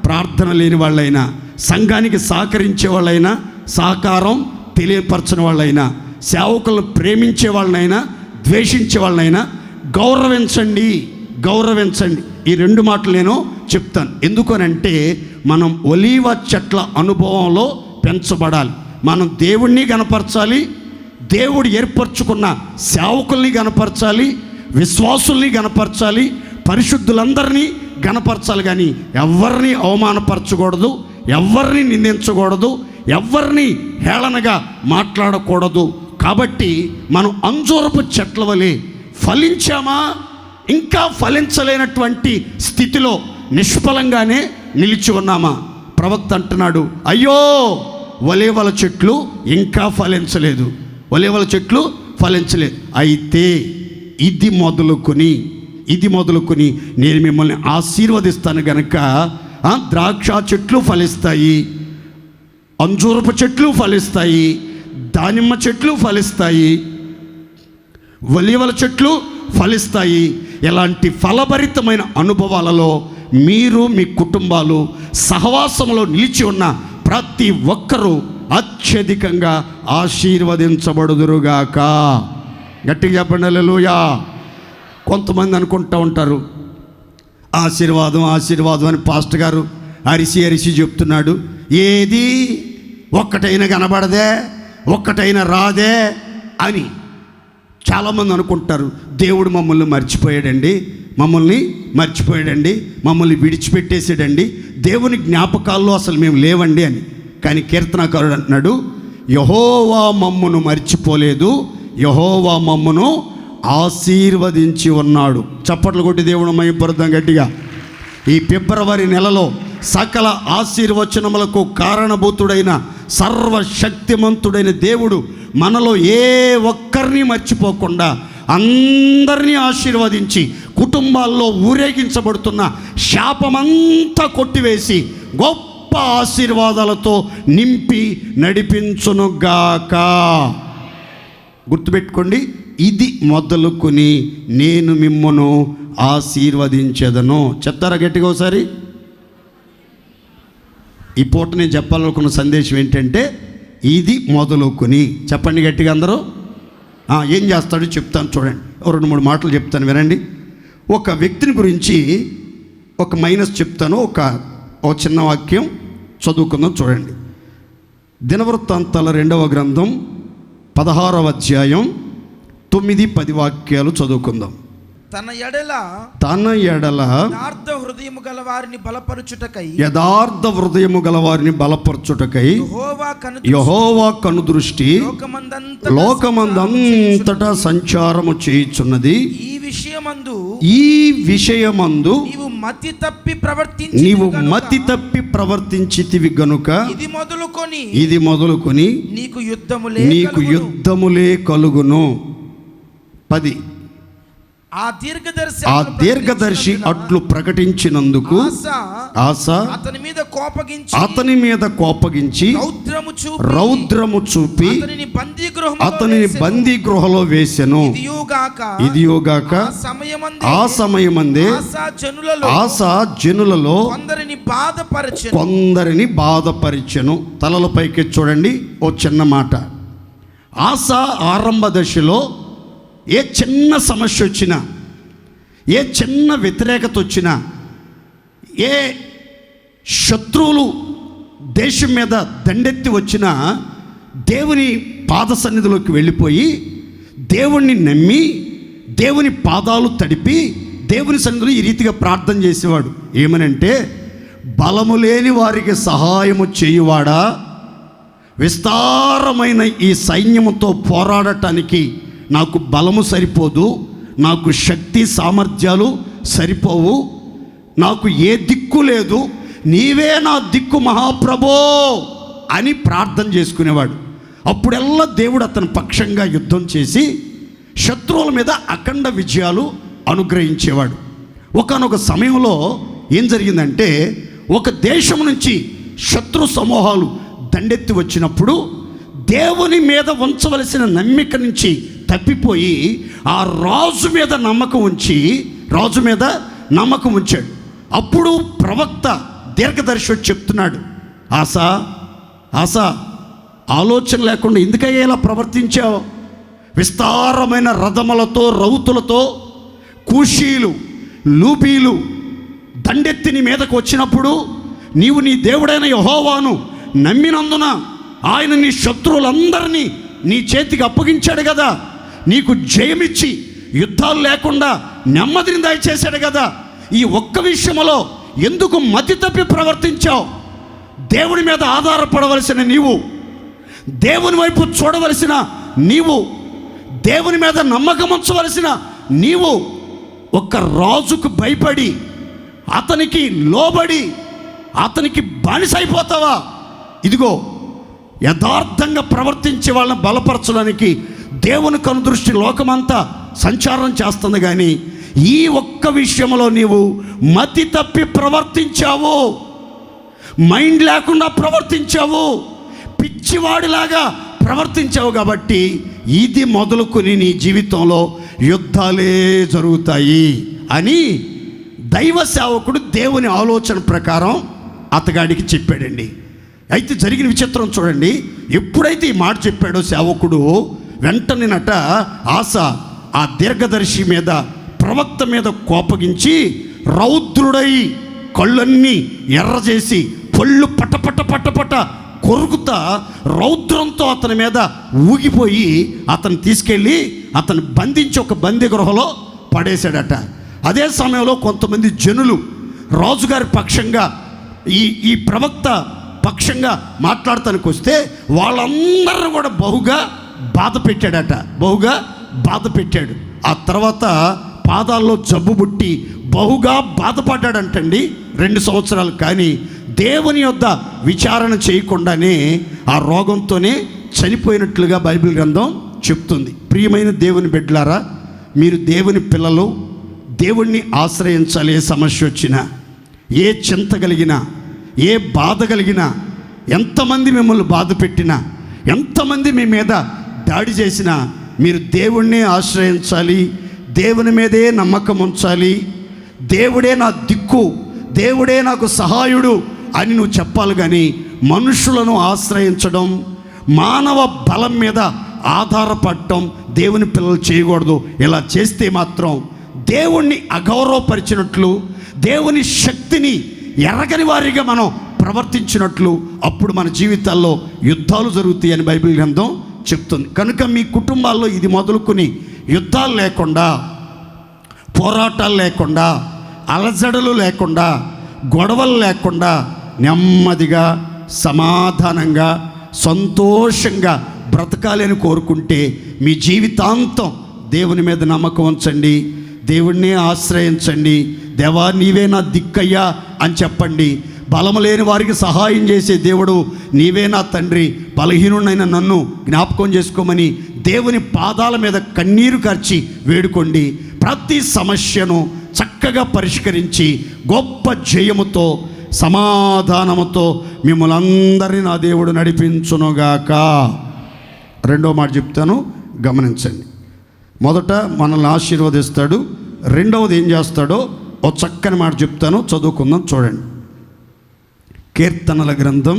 ప్రార్థన లేని వాళ్ళైనా, సంఘానికి సహకరించే వాళ్ళైనా, సహకారం తెలియపరచని వాళ్ళైనా, సేవకులను ప్రేమించే వాళ్ళనైనా, ద్వేషించే వాళ్ళనైనా గౌరవించండి. గౌరవించండి. ఈ 2 మాటలు నేను చెప్తాను. ఎందుకనంటే, మనం ఒలీవ చెట్ల అనుభవంలో పెంచబడాలి. మనం దేవుణ్ణి గణపరచాలి, దేవుడు ఏర్పరచుకున్న సేవకుల్ని గణపరచాలి, విశ్వాసుల్ని గణపరచాలి, పరిశుద్ధులందరినీ గణపరచాలి. కానీ ఎవరిని అవమానపరచకూడదు, ఎవరిని నిందించకూడదు, ఎవరిని హేళనగా మాట్లాడకూడదు. కాబట్టి మనం అంజూరపు చెట్ల వలె ఫలించామా, ఇంకా ఫలించలేనటువంటి స్థితిలో నిష్ఫలంగానే నిలిచి ఉన్నామా? ప్రవక్త అంటున్నాడు, అయ్యో ఒలీవల చెట్లు ఇంకా ఫలించలేదు, ఒలీవల చెట్లు ఫలించలేదు. అయితే ఇది మొదలుకొని నేను మిమ్మల్ని ఆశీర్వదిస్తాను గనక ద్రాక్ష చెట్లు ఫలిస్తాయి, అంజూరపు చెట్లు ఫలిస్తాయి, దానిమ్మ చెట్లు ఫలిస్తాయి, ఒలీవల చెట్లు ఫలిస్తాయి. ఇలాంటి ఫలభరితమైన అనుభవాలలో మీరు, మీ కుటుంబాలు, సహవాసంలో నిలిచి ఉన్న ప్రతి ఒక్కరూ అత్యధికంగా ఆశీర్వదించబడుదురుగాక. గట్టిగా చెప్పండి హల్లెలూయా. కొంతమంది అనుకుంటూ ఉంటారు, ఆశీర్వాదం ఆశీర్వాదం అని పాస్టర్ గారు అరిసి చెప్తున్నాడు. ఏది ఒక్కటైనా కనబడదే, ఒక్కటైనా రాదే అని చాలామంది అనుకుంటారు. దేవుడు మమ్మల్ని మర్చిపోయాడండి, మమ్మల్ని విడిచిపెట్టేసాడండి, దేవుని జ్ఞాపకాల్లో అసలు మేము లేవండి అని. కానీ కీర్తనకారుడు అంటున్నాడు, యెహోవా మమ్మును మర్చిపోలేదు, యెహోవా మమ్మును ఆశీర్వదించి ఉన్నాడు. చప్పట్లు కొట్టి దేవుడు మహిమపరుద్దాం గట్టిగా. ఈ ఫిబ్రవరి నెలలో సకల ఆశీర్వచనములకు కారణభూతుడైన సర్వశక్తిమంతుడైన దేవుడు మనలో ఏ ఒక్కరిని మర్చిపోకుండా అందరినీ ఆశీర్వదించి కుటుంబాల్లో ఊరేగించబడుతున్న శాపమంతా కొట్టివేసి గొప్ప ఆశీర్వాదాలతో నింపి నడిపించునుగాక. గుర్తుపెట్టుకోండి, ఇది మొదలుకొని నేను మిమ్మును ఆశీర్వదించెదను. చెప్తారా గట్టిగా ఒకసారి? ఈ పూట నేను చెప్పాలనుకున్న సందేశం ఏంటంటే, ఇది మొదలుకొని. చెప్పండి గట్టిగా అందరూ. ఏం చేస్తాడో చెప్తాను చూడండి. 2-3 మాటలు చెప్తాను వినండి. ఒక వ్యక్తిని గురించి ఒక మైనస్ చెప్తాను, ఒక చిన్న వాక్యం చదువుకుందాం చూడండి. దినవృత్తాంతాల 2వ గ్రంథం 16వ అధ్యాయం 9-10 వాక్యాలు చదువుకుందాం. తన ఎడల హృదయము గల వారిని బలపరచుటకై యెహోవా కనుదృష్టి లోకమందంతటా సంచారము చేయుచున్నది. ఈ విషయమందు నీవు మతి తప్పి ప్రవర్తించితివి గనుక ఇది మొదలుకొని నీకు యుద్ధములే కలుగును. 10 ఆ దీర్ఘదర్శి అట్లు ప్రకటించినందుకు ఆస అతని మీద కోపగించి రౌద్రము చూపి అతనిని బందీ గృహలో వేసెను. ఇదియోగాక ఆ సమయమందే ఆస జనులలో కొందరిని బాధపరిచెను. తలల పైకి చూడండి. ఓ చిన్న మాట. ఆస ఆరంభ దశలో ఏ చిన్న సమస్య వచ్చినా, ఏ చిన్న వ్యతిరేకత వచ్చినా, ఏ శత్రువులు దేశం మీద దండెత్తి వచ్చినా దేవుని పాద సన్నిధిలోకి వెళ్ళిపోయి దేవుణ్ణి నమ్మి దేవుని పాదాలు తడిపి దేవుని సన్నిధిలో ఈ రీతిగా ప్రార్థన చేసేవాడు. ఏమనంటే, బలము లేని వారికి సహాయము చేయువాడా, విస్తారమైన ఈ సైన్యముతో పోరాడటానికి నాకు బలము సరిపోదు, నాకు శక్తి సామర్థ్యాలు సరిపోవు, నాకు ఏ దిక్కు లేదు, నీవే నా దిక్కు మహాప్రభో అని ప్రార్థన చేసుకునేవాడు. అప్పుడెల్లా దేవుడు అతని పక్షంగా యుద్ధం చేసి శత్రువుల మీద అఖండ విజయాలు అనుగ్రహించేవాడు. ఒకానొక సమయంలో ఏం జరిగిందంటే, ఒక దేశం నుంచి శత్రు సమూహాలు దండెత్తి వచ్చినప్పుడు దేవుని మీద ఉంచవలసిన నమ్మిక నుంచి తప్పిపోయి ఆ రాజు మీద నమ్మకం ఉంచాడు. అప్పుడు ప్రవక్త దీర్ఘదర్శి చెప్తున్నాడు, ఆసా ఆలోచన లేకుండా ఎందుకయ్యా ఇలా ప్రవర్తించావు? విస్తారమైన రథములతో రౌతులతో కూషీలు లూబీలు దండెత్తి నీ మీదకు వచ్చినప్పుడు నీవు నీ దేవుడైన యెహోవాను నమ్మినందున ఆయన నీ శత్రువులందరినీ నీ చేతికి అప్పగించాడు కదా, నీకు జయమిచ్చి యుద్ధాలు లేకుండా నెమ్మదిని దయచేశాడు కదా. ఈ ఒక్క విషయంలో ఎందుకు మతి తప్పి ప్రవర్తించావు? దేవుని మీద ఆధారపడవలసిన నీవు, దేవుని వైపు చూడవలసిన నీవు, దేవుని మీద నమ్మకం ఉంచవలసిన నీవు ఒక్క రాజుకు భయపడి అతనికి లోబడి అతనికి బానిసైపోతావా? ఇదిగో, యథార్థంగా ప్రవర్తించే వాళ్ళని బలపరచడానికి దేవుని కనుదృష్టి లోకమంతా సంచారం చేస్తుంది. కానీ ఈ ఒక్క విషయంలో నీవు మతి తప్పి ప్రవర్తించావు, మైండ్ లేకుండా ప్రవర్తించావు, పిచ్చివాడిలాగా ప్రవర్తించావు. కాబట్టి ఇది మొదలుకొని నీ జీవితంలో యుద్ధాలే జరుగుతాయి అని దైవ సేవకుడు దేవుని ఆలోచన ప్రకారం అతగాడికి చెప్పాడండి. అయితే జరిగిన విచిత్రం చూడండి. ఎప్పుడైతే ఈ మాట చెప్పాడో సేవకుడు, వెంటనేనట ఆస ఆ దీర్ఘదర్శి మీద ప్రవక్త మీద కోపగించి రౌద్రుడై కళ్ళన్నీ ఎర్రజేసి పళ్ళు పటపట కొరుకుతా రౌద్రంతో అతని మీద ఊగిపోయి అతను తీసుకెళ్ళి అతను బంధించి ఒక బందీ గృహలో పడేశాడట. అదే సమయంలో కొంతమంది జనులు రాజుగారి పక్షంగా ఈ ప్రవక్త పక్షంగా మాట్లాడటానికి వస్తే వాళ్ళందరూ కూడా బహుగా బాధ పెట్టాడు. ఆ తర్వాత పాదాల్లో జబ్బు పుట్టి బహుగా బాధపడ్డాడంటండి 2 సంవత్సరాలు. కానీ దేవుని యొద్ద విచారణ చేయకుండానే ఆ రోగంతోనే చనిపోయినట్లుగా బైబిల్ గ్రంథం చెప్తుంది. ప్రియమైన దేవుని బిడ్డలారా, మీరు దేవుని పిల్లలు, దేవుణ్ణి ఆశ్రయించాలి. ఏ సమస్య వచ్చినా, ఏ చింత కలిగినా, ఏ బాధ కలిగినా, ఎంతమంది మిమ్మల్ని బాధ పెట్టినా, ఎంతమంది మీ మీద దాడి చేసినా మీరు దేవుణ్ణి ఆశ్రయించాలి, దేవుని మీదే నమ్మకం ఉంచాలి. దేవుడే నా దిక్కు, దేవుడే నాకు సహాయుడు అని నువ్వు చెప్పాలి. కానీ మనుషులను ఆశ్రయించడం, మానవ బలం మీద ఆధారపడటం దేవుని పిల్లలు చేయకూడదు. ఇలా చేస్తే మాత్రం దేవుణ్ణి అగౌరవపరిచినట్లు, దేవుని శక్తిని ఎరగని వారిగా మనం ప్రవర్తించినట్లు అప్పుడు మన జీవితాల్లో యుద్ధాలు జరుగుతాయి అని బైబిల్ గ్రంథం చెప్తుంది. కనుక మీ కుటుంబాల్లో ఇది మొదలుకొని యుద్ధాలు లేకుండా, పోరాటాలు లేకుండా, అలజడులు లేకుండా, గొడవలు లేకుండా నెమ్మదిగా, సమాధానంగా, సంతోషంగా బ్రతకాలని కోరుకుంటే మీ జీవితాంతం దేవుని మీద నమ్మకం ఉంచండి, దేవుణ్ణి ఆశ్రయించండి. దేవా నీవే నా దిక్కయ్యా అని చెప్పండి. బలము లేని వారికి సహాయం చేసే దేవుడు నీవే నా తండ్రి, బలహీనుడైన నన్ను జ్ఞాపకం చేసుకోమని దేవుని పాదాల మీద కన్నీరు కార్చి వేడుకోండి. ప్రతి సమస్యను చక్కగా పరిష్కరించి గొప్ప జయముతో, సమాధానముతో మిమ్మల్ని అందరినీ నా దేవుడు నడిపించునుగాక. రెండో మాట చెప్తాను, గమనించండి. మొదట మనల్ని ఆశీర్వదిస్తాడు, రెండవది ఏం చేస్తాడో ఓ చక్కని మాట చెప్తాను, చదువుకుందాం. చూడండి, కీర్తనల గ్రంథం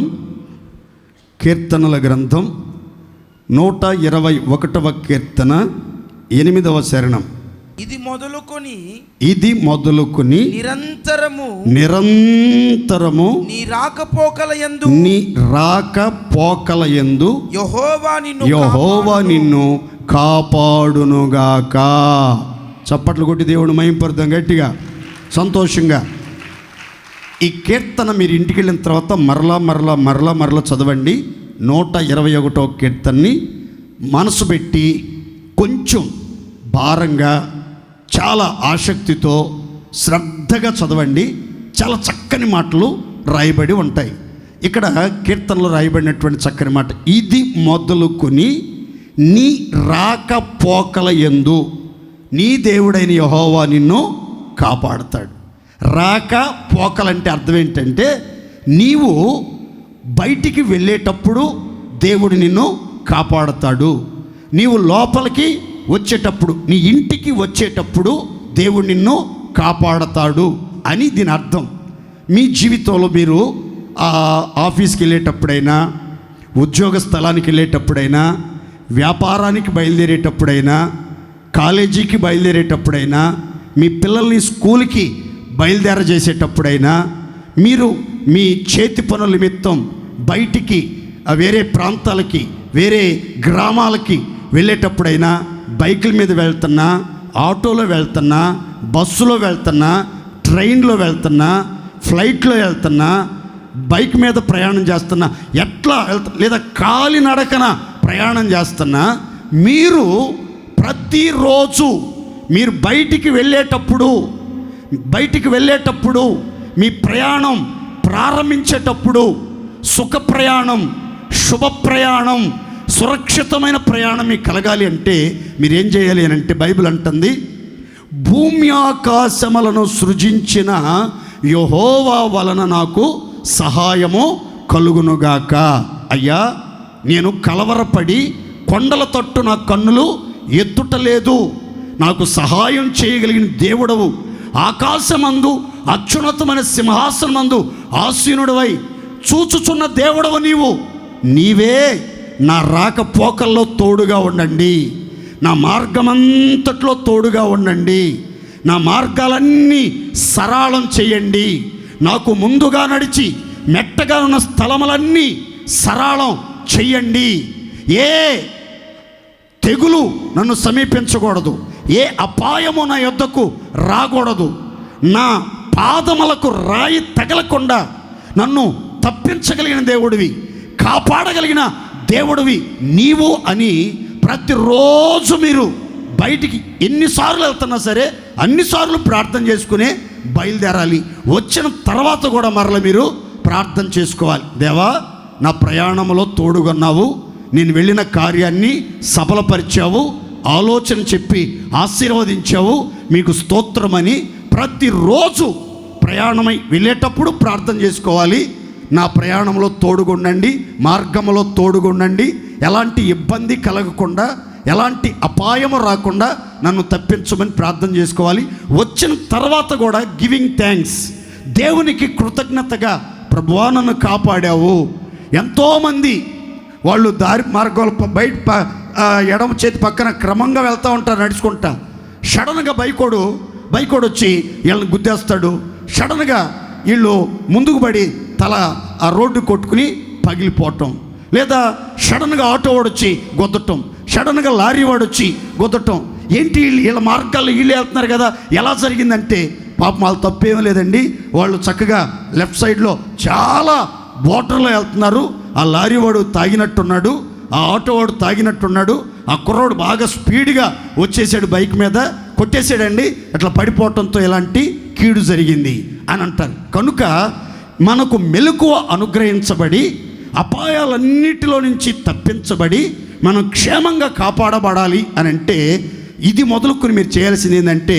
121వ కీర్తన 8వ శరణం. ఇది మొదలుకొని నిరంతరము నీ రాకపోకల యందు యెహోవా నిన్ను కాపాడునుగాక. చప్పట్లు కొట్టి దేవుడు మహింపరుద్దాం గట్టిగా, సంతోషంగా. ఈ కీర్తన మీరు ఇంటికి వెళ్ళిన తర్వాత మరలా చదవండి. 121వ కీర్తనని మనసు పెట్టి కొంచెం భారంగా, చాలా ఆసక్తితో, శ్రద్ధగా చదవండి. చాలా చక్కని మాటలు రాయబడి ఉంటాయి. ఇక్కడ కీర్తనలో రాయబడినటువంటి చక్కని మాట, ఇది మొదలుకొని నీ రాకపోకల యందు నీ దేవుడైన యెహోవా నిన్ను కాపాడుతాడు. రాకపోకలంటే అర్థం ఏంటంటే, నీవు బయటికి వెళ్ళేటప్పుడు దేవుడు నిన్ను కాపాడుతాడు, నీవు లోపలికి వచ్చేటప్పుడు, నీ ఇంటికి వచ్చేటప్పుడు దేవుడు నిన్ను కాపాడుతాడు అని దీని అర్థం. మీ జీవితంలో మీరు ఆఫీస్కి వెళ్ళేటప్పుడైనా, ఉద్యోగ స్థలానికి వెళ్ళేటప్పుడైనా, వ్యాపారానికి బయలుదేరేటప్పుడైనా, కాలేజీకి బయలుదేరేటప్పుడైనా, మీ పిల్లల్ని స్కూల్కి బయలుదేరజేసేటప్పుడైనా, మీరు మీ చేతి పనుల నిమిత్తం బయటికి వేరే ప్రాంతాలకి, వేరే గ్రామాలకి వెళ్ళేటప్పుడైనా, బైకుల మీద వెళ్తున్నా, ఆటోలో వెళ్తున్నా, బస్సులో వెళ్తున్నా, ట్రైన్లో వెళ్తున్నా, ఫ్లైట్లో వెళ్తున్నా, బైక్ మీద ప్రయాణం చేస్తున్నా, ఎట్లా లేదా కాలినడకన ప్రయాణం చేస్తున్నా, మీరు ప్రతిరోజు మీరు బయటికి వెళ్ళేటప్పుడు మీ ప్రయాణం ప్రారంభించేటప్పుడు సుఖ ప్రయాణం, శుభ ప్రయాణం, సురక్షితమైన ప్రయాణం మీకు కలగాలి అంటే మీరేం చేయాలి అని అంటే, బైబిల్ అంటుంది, భూమి ఆకాశములను సృజించిన యెహోవా వలన నాకు సహాయము కలుగునుగాక. అయ్యా, నేను కలవరపడి కొండల తట్టు నా కన్నులు ఎత్తుటలేదు, నాకు సహాయం చేయగలిగిన దేవుడవు, ఆకాశమందు అత్యున్నతమైన సింహాసనమందు ఆసీనుడవై చూచుచున్న దేవుడవు నీవే నా రాకపోకల్లో తోడుగా ఉండండి, నా మార్గమంతట్లో తోడుగా ఉండండి, నా మార్గాలన్నీ సరళం చేయండి, నాకు ముందుగా నడిచి మెట్టగా ఉన్న స్థలములన్నీ సరళం చెయ్యండి, ఏ తెగులు నన్ను సమీపించకూడదు, ఏ అపాయము నా యొద్దకు రాకూడదు, నా పాదములకు రాయి తగలకుండా నన్ను తప్పించగలిగిన దేవుడివి, కాపాడగలిగిన దేవుడివి నీవు అని ప్రతిరోజు మీరు బయటికి ఎన్నిసార్లు వెళ్తున్నా సరే అన్నిసార్లు ప్రార్థన చేసుకునే బయలుదేరాలి. వచ్చిన తర్వాత కూడా మరల మీరు ప్రార్థన చేసుకోవాలి. దేవా, నా ప్రయాణంలో తోడుగొన్నావు, నేను వెళ్ళిన కార్యాన్ని సఫలపరిచావు, ఆలోచన చెప్పి ఆశీర్వదించావు, మీకు స్తోత్రమని ప్రతిరోజు ప్రయాణమై వెళ్ళేటప్పుడు ప్రార్థన చేసుకోవాలి. నా ప్రయాణంలో తోడుగుండండి, మార్గంలో తోడుగుండండి, ఎలాంటి ఇబ్బంది కలగకుండా, ఎలాంటి అపాయము రాకుండా నన్ను తప్పించమని ప్రార్థన చేసుకోవాలి. వచ్చిన తర్వాత కూడా గివింగ్ థ్యాంక్స్, దేవునికి కృతజ్ఞతగా, ప్రభువా నన్ను కాపాడావు. ఎంతోమంది వాళ్ళు దారి మార్గాలు బయట ఎడమ చేతి పక్కన క్రమంగా వెళ్తూ ఉంటారు నడుచుకుంటా, సడన్గా బైకోడు వచ్చి వీళ్ళని గుద్దేస్తాడు, సడన్గా వీళ్ళు ముందుకు పడి తల ఆ రోడ్డు కొట్టుకుని పగిలిపోవటం, లేదా సడన్గా ఆటో వాడు వచ్చి గుద్దటం, సడన్గా లారీ వాడు వచ్చి గుద్దటం. ఏంటి వీళ్ళ మార్గాల్లో వీళ్ళు వెళ్తున్నారు కదా, ఎలా జరిగిందంటే పాపం వాళ్ళు తప్పేమీ లేదండి. వాళ్ళు చక్కగా లెఫ్ట్ సైడ్లో చాలా వాటర్లో వెళ్తున్నారు. ఆ లారీ వాడు తాగినట్టున్నాడు, ఆ ఆటో వాడు తాగినట్టున్నాడు, ఆ కుర్రోడు బాగా స్పీడ్గా వచ్చేసాడు, బైక్ మీద కొట్టేసాడండి. అట్లా పడిపోవటంతో ఇలాంటి కీడు జరిగింది అని అంటారు. కనుక మనకు మెలకువ అనుగ్రహించబడి అపాయాలన్నిటిలో నుంచి తప్పించబడి మనం క్షేమంగా కాపాడబడాలి అని అంటే ఇది మొదలుకొని మీరు చేయాల్సింది ఏంటంటే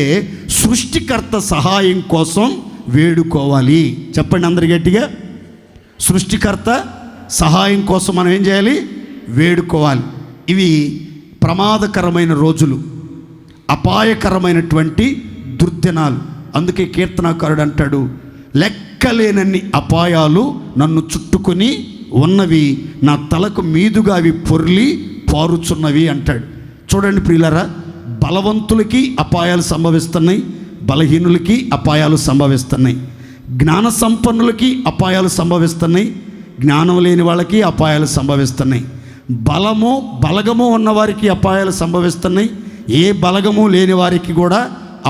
సృష్టికర్త సహాయం కోసం వేడుకోవాలి. చెప్పండి అందరి గట్టిగా, సృష్టికర్త సహాయం కోసం మనం ఏం చేయాలి? వేడుకోవాలి. ఇవి ప్రమాదకరమైన రోజులు, అపాయకరమైనటువంటి దుర్దినాలు. అందుకే కీర్తనాకారుడు అంటాడు, లెక్కలేనన్ని అపాయాలు నన్ను చుట్టుకొని ఉన్నవి, నా తలకు మీదుగా అవి పొర్లి పారుచున్నవి అంటాడు. చూడండి ప్రియులారా, బలవంతులకి అపాయాలు సంభవిస్తున్నాయి, బలహీనులకి అపాయాలు సంభవిస్తున్నాయి, జ్ఞాన సంపన్నులకి అపాయాలు సంభవిస్తున్నాయి, జ్ఞానం లేని వాళ్ళకి అపాయాలు సంభవిస్తున్నాయి, బలగము ఉన్నవారికి అపాయాలు సంభవిస్తున్నాయి, ఏ బలగము లేని వారికి కూడా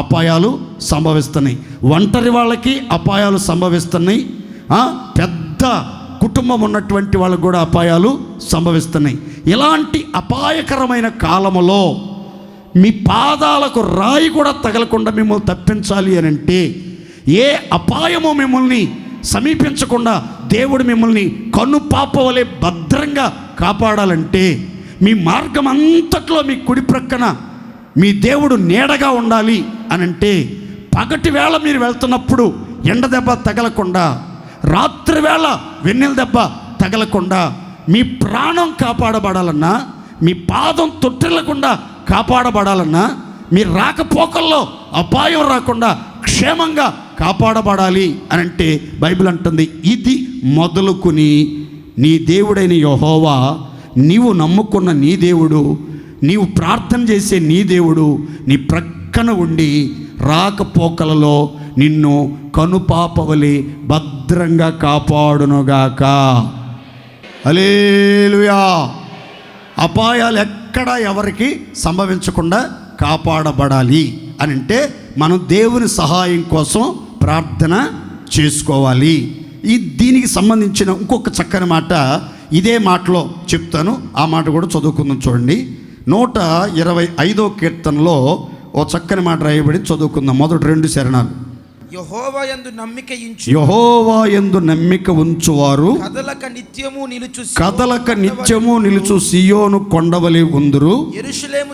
అపాయాలు సంభవిస్తున్నాయి, ఒంటరి వాళ్ళకి అపాయాలు సంభవిస్తున్నాయి, పెద్ద కుటుంబం ఉన్నటువంటి వాళ్ళకు కూడా అపాయాలు సంభవిస్తున్నాయి. ఇలాంటి అపాయకరమైన కాలములో మీ పాదాలకు రాయి కూడా తగలకుండా మిమ్మల్ని తప్పించాలి అని అంటే, ఏ అపాయమో మిమ్మల్ని సమీపించకుండా దేవుడు మిమ్మల్ని కన్నుపాప వలె భద్రంగా కాపాడాలంటే, మీ మార్గం అంతట్లో మీ కుడి ప్రక్కన మీ దేవుడు నీడగా ఉండాలి అని అంటే, పగటి వేళ మీరు వెళ్తున్నప్పుడు ఎండ దెబ్బ తగలకుండా, రాత్రి వేళ వెన్నెల దెబ్బ తగలకుండా మీ ప్రాణం కాపాడబడాలన్నా, మీ పాదం తొట్టిల్లకుండా కాపాడబడాలన్నా, మీ రాకపోకల్లో అపాయం రాకుండా క్షేమంగా కాపాడబడాలి అని అంటే బైబిల్ అంటుంది, ఇది మొదలుకొని నీ దేవుడైన యెహోవా, నీవు నమ్ముకున్న నీ దేవుడు, నీవు ప్రార్థన చేసే నీ దేవుడు నీ ప్రక్కన ఉండి రాకపోకలలో నిన్ను కనుపాపవలి భద్రంగా కాపాడునుగాక. హల్లెలూయా. అపాయాలు ఎక్కడ ఎవరికి సంభవించకుండా కాపాడబడాలి అని అంటే మనం దేవుని సహాయం కోసం ప్రార్థన చేసుకోవాలి. దీనికి సంబంధించిన ఇంకొక చక్కని మాట ఇదే మాటలో చెప్తాను, ఆ మాట కూడా చదువుకుందాం. చూడండి, 125వ కీర్తనలో ఓ చక్కని మాట రాయబడి చదువుకుందాం. మొదటి 2 చరణాలు. యెహోవా యందు నమ్మిక ఉంచువారు కదలక నిత్యము నిలుచు సియోను కొండవలె ఉందురు. యెరూషలేము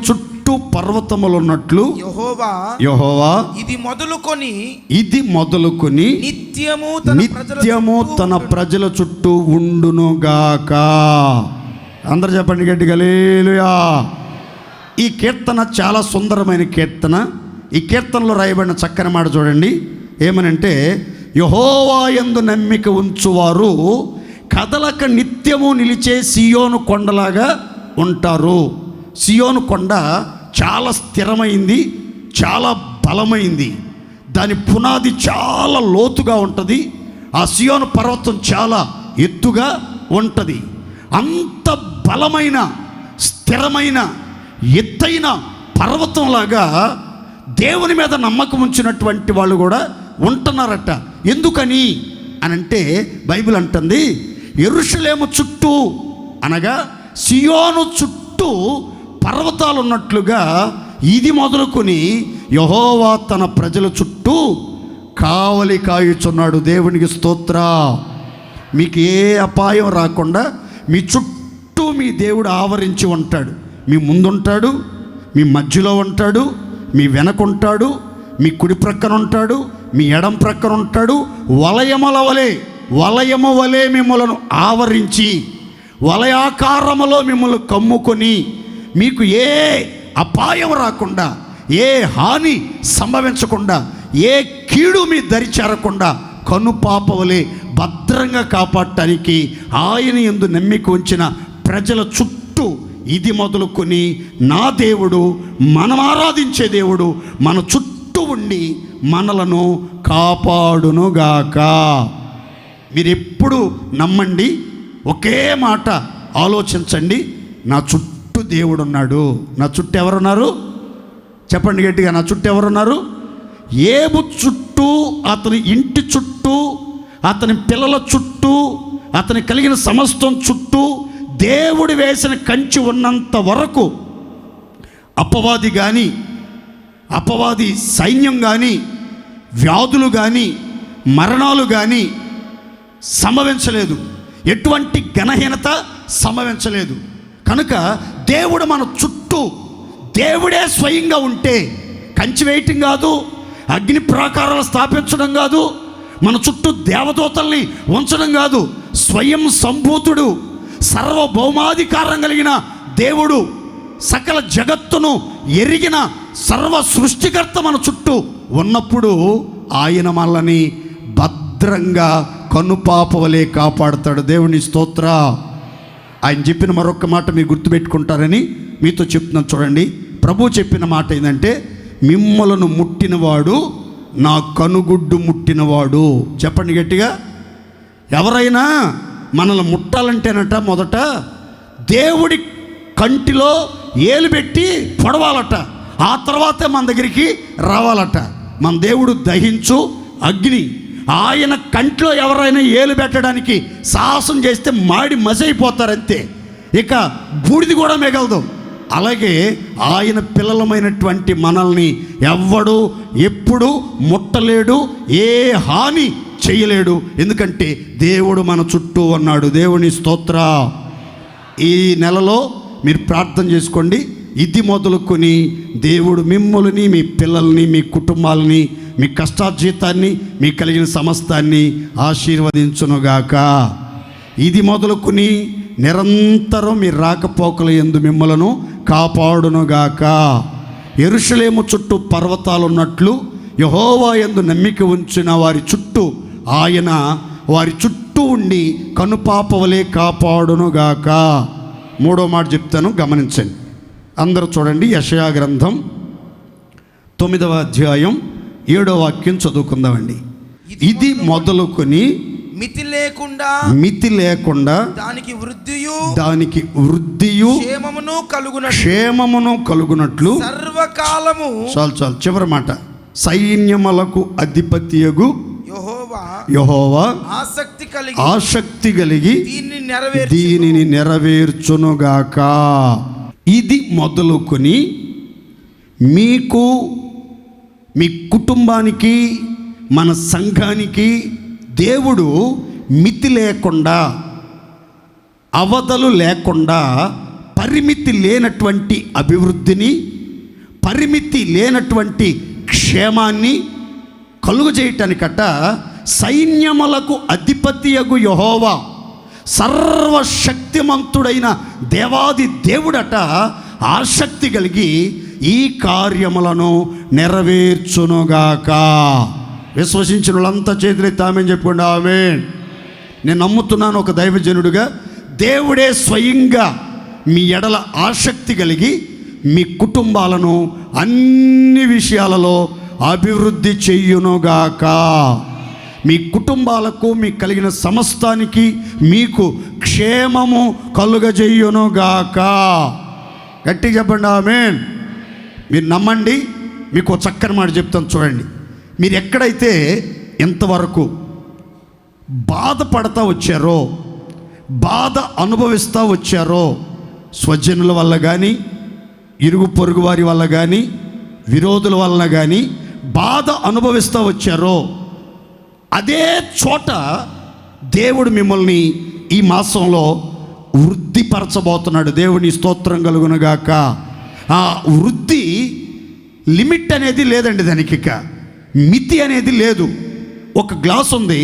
చుట్టూ పర్వతములున్నట్లు యెహోవా ఇది మొదలుకొని నిత్యము తన ప్రజల చుట్టూ ఉండునుగాక. అందరు చెప్పండి గట్టిగా హల్లెలూయా. ఈ కీర్తన చాలా సుందరమైన కీర్తన. ఈ కీర్తనలో రాయబడిన చక్కని మాట చూడండి, ఏమనంటే యెహోవా యందు నమ్మిక ఉంచువారు కదలక నిత్యము నిలిచే సియోను కొండలాగా ఉంటారు. సియోను కొండ చాలా స్థిరమైంది, చాలా బలమైంది, దాని పునాది చాలా లోతుగా ఉంటుంది. ఆ సియోను పర్వతం చాలా ఎత్తుగా ఉంటుంది. అంత బలమైన స్థిరమైన ఎత్తైన పర్వతంలాగా దేవుని మీద నమ్మకం ఉంచినటువంటి వాళ్ళు కూడా ఉంటున్నారట. ఎందుకని అనంటే బైబిల్ అంటుంది, యెరూషలేము చుట్టూ అనగా సియోను చుట్టూ పర్వతాలు ఉన్నట్లుగా ఇది మొదలుకొని యెహోవా తన ప్రజల చుట్టూ కావలి కాయుచున్నాడు. దేవునికి స్తోత్ర. మీకు ఏ అపాయం రాకుండా మీ చుట్టూ మీ దేవుడు ఆవరించి ఉంటాడు. మీ ముందుంటాడు, మీ మధ్యలో ఉంటాడు, మీ వెనకుంటాడు, మీ కుడి ప్రక్కన ఉంటాడు, మీ ఎడం ప్రక్కన ఉంటాడు. వలయము వలె మిమ్మలను ఆవరించి వలయాకారములో మిమ్మల్ని కమ్ముకొని మీకు ఏ అపాయం రాకుండా, ఏ హాని సంభవించకుండా, ఏ కీడు మీ దరి చేరకుండా కనుపాపవలే భద్రంగా కాపాడటానికి ఆయన యందు నమ్మిక ఉంచిన ప్రజల చుట్టూ ఇది మొదలుకొని నా దేవుడు, మనం ఆరాధించే దేవుడు మన చుట్టూ ఉండి మనలను కాపాడునుగాక. మీరు ఎప్పుడు నమ్మండి, ఒకే మాట ఆలోచించండి, నా చుట్టూ దేవుడు ఉన్నాడు. నా చుట్టూ ఎవరున్నారు? చెప్పండి గట్టిగా, నా చుట్టూ ఎవరున్నారు? ఏబు చుట్టూ, అతని ఇంటి చుట్టూ, అతని పిల్లల చుట్టూ, అతని కలిగిన సమస్తం చుట్టూ దేవుడు వేసిన కంచి ఉన్నంత వరకు అపవాది కానీ, అపవాది సైన్యం కానీ, వ్యాధులు కానీ, మరణాలు కానీ సంభవించలేదు. ఎటువంటి ఘనహీనత సంభవించలేదు. కనుక దేవుడు మన చుట్టూ, దేవుడే స్వయంగా ఉంటే, కంచి వేయటం కాదు, అగ్ని ప్రాకారాలు స్థాపించడం కాదు, మన చుట్టూ దేవదూతల్ని ఉంచడం కాదు, స్వయం సంభూతుడు, సర్వభౌమాధికారం కలిగిన దేవుడు, సకల జగత్తును ఎరిగిన సర్వ సృష్టికర్త మన చుట్టూ ఉన్నప్పుడు ఆయన మనల్ని భద్రంగా కనుపాపవలే కాపాడుతాడు. దేవుని స్తోత్ర. ఆయన చెప్పిన మరొక మాట మీరు గుర్తుపెట్టుకుంటారని మీతో చెప్తున్నాను. చూడండి, ప్రభు చెప్పిన మాట ఏంటంటే, మిమ్మలను ముట్టినవాడు నా కనుగుడ్డు ముట్టినవాడు. చెప్పండి గట్టిగా. ఎవరైనా మనల్ని ముట్టాలంటేనట మొదట దేవుడి కంటిలో ఏలు పెట్టి పొడవాలట, ఆ తర్వాతే మన దగ్గరికి రావాలట. మన దేవుడు దహించు అగ్ని. ఆయన కంట్లో ఎవరైనా ఏలు పెట్టడానికి సాహసం చేస్తే మాడి మసైపోతారంతే, ఇక బూడిది కూడా మిగలదు. అలాగే ఆయన పిల్లలమైనటువంటి మనల్ని ఎవ్వడు ఎప్పుడు ముట్టలేడు, ఏ హాని చేయలేడు. ఎందుకంటే దేవుడు మన చుట్టూ ఉన్నాడు. దేవుని స్తోత్ర. ఈ నెలలో మీరు ప్రార్థన చేసుకోండి. ఇది మొదలుకొని దేవుడు మిమ్మల్ని, మీ పిల్లల్ని, మీ కుటుంబాలని, మీ కష్టార్జితాన్ని, మీ కలిగిన సమస్తాన్ని ఆశీర్వదించునుగాక. ఇది మొదలుకొని నిరంతరం మీ రాకపోకల యందు మిమ్మలను కాపాడునుగాక. యెరూషలేము చుట్టూ పర్వతాలు ఉన్నట్లు యెహోవా యందు నమ్మిక ఉంచిన వారి చుట్టూ ఆయన వారి చుట్టూ ఉండి కనుపాపవలే కాపాడునుగాక. మూడో మాట చెప్తాను, గమనించండి. అందరూ చూడండి, యెషయా గ్రంథం 9వ అధ్యాయం 7వ వాక్యం చదువుకుందామండి. ఇది మొదలుకొని మితి లేకుండా దానికి వృద్ధియు క్షేమమును కలుగునట్లు సర్వకాలము. చాలు చివరి మాట, సైన్యములకు అధిపతియగు యెహోవా ఆసక్తి కలిగి దీనిని నెరవేర్చునుగాక. ఇది మొదలుకొని మీకు, మీ కుటుంబానికి, మన సంఘానికి దేవుడు మితి లేకుండా, అవధులు లేకుండా, పరిమితి లేనటువంటి అభివృద్ధిని, పరిమితి లేనటువంటి క్షేమాన్ని కలుగజేయటానికట సైన్యములకు అధిపతియగు యెహోవా, సర్వశక్తిమంతుడైన దేవాది దేవుడట ఆసక్తి కలిగి ఈ కార్యములను నెరవేర్చునుగాక. విశ్వసించిన వాళ్ళంతా చేతులెత్తి ఆమేన్ చెప్పుకోండి. ఆమేన్. నేను నమ్ముతున్నాను, ఒక దైవజనుడిగా దేవుడే స్వయంగా మీ ఎడల ఆసక్తి కలిగి మీ కుటుంబాలను అన్ని విషయాలలో అభివృద్ధి చెయ్యునుగాక. మీ కుటుంబాలకు, మీకు కలిగిన సమస్తానికి మీకు క్షేమము కలుగజేయునుగాక. గట్టిగా చెప్పండి ఆమేన్. మీరు నమ్మండి. మీకు చక్కని మాట చెప్తాను చూడండి. మీరు ఎక్కడైతే ఎంతవరకు బాధపడతా వచ్చారో, బాధ అనుభవిస్తూ వచ్చారో, స్వజనుల వల్ల కానీ, ఇరుగు పొరుగు వారి వల్ల కానీ, విరోధుల వల్ల కానీ బాధ అనుభవిస్తూ వచ్చారో, అదే చోట దేవుడు మిమ్మల్ని ఈ మాసంలో వృద్ధిపరచబోతున్నాడు. దేవుని స్తోత్రం కలుగునుగాక. ఆ వృద్ధి లిమిట్ అనేది లేదండి, దానికి ఇక మితి అనేది లేదు. ఒక గ్లాస్ ఉంది,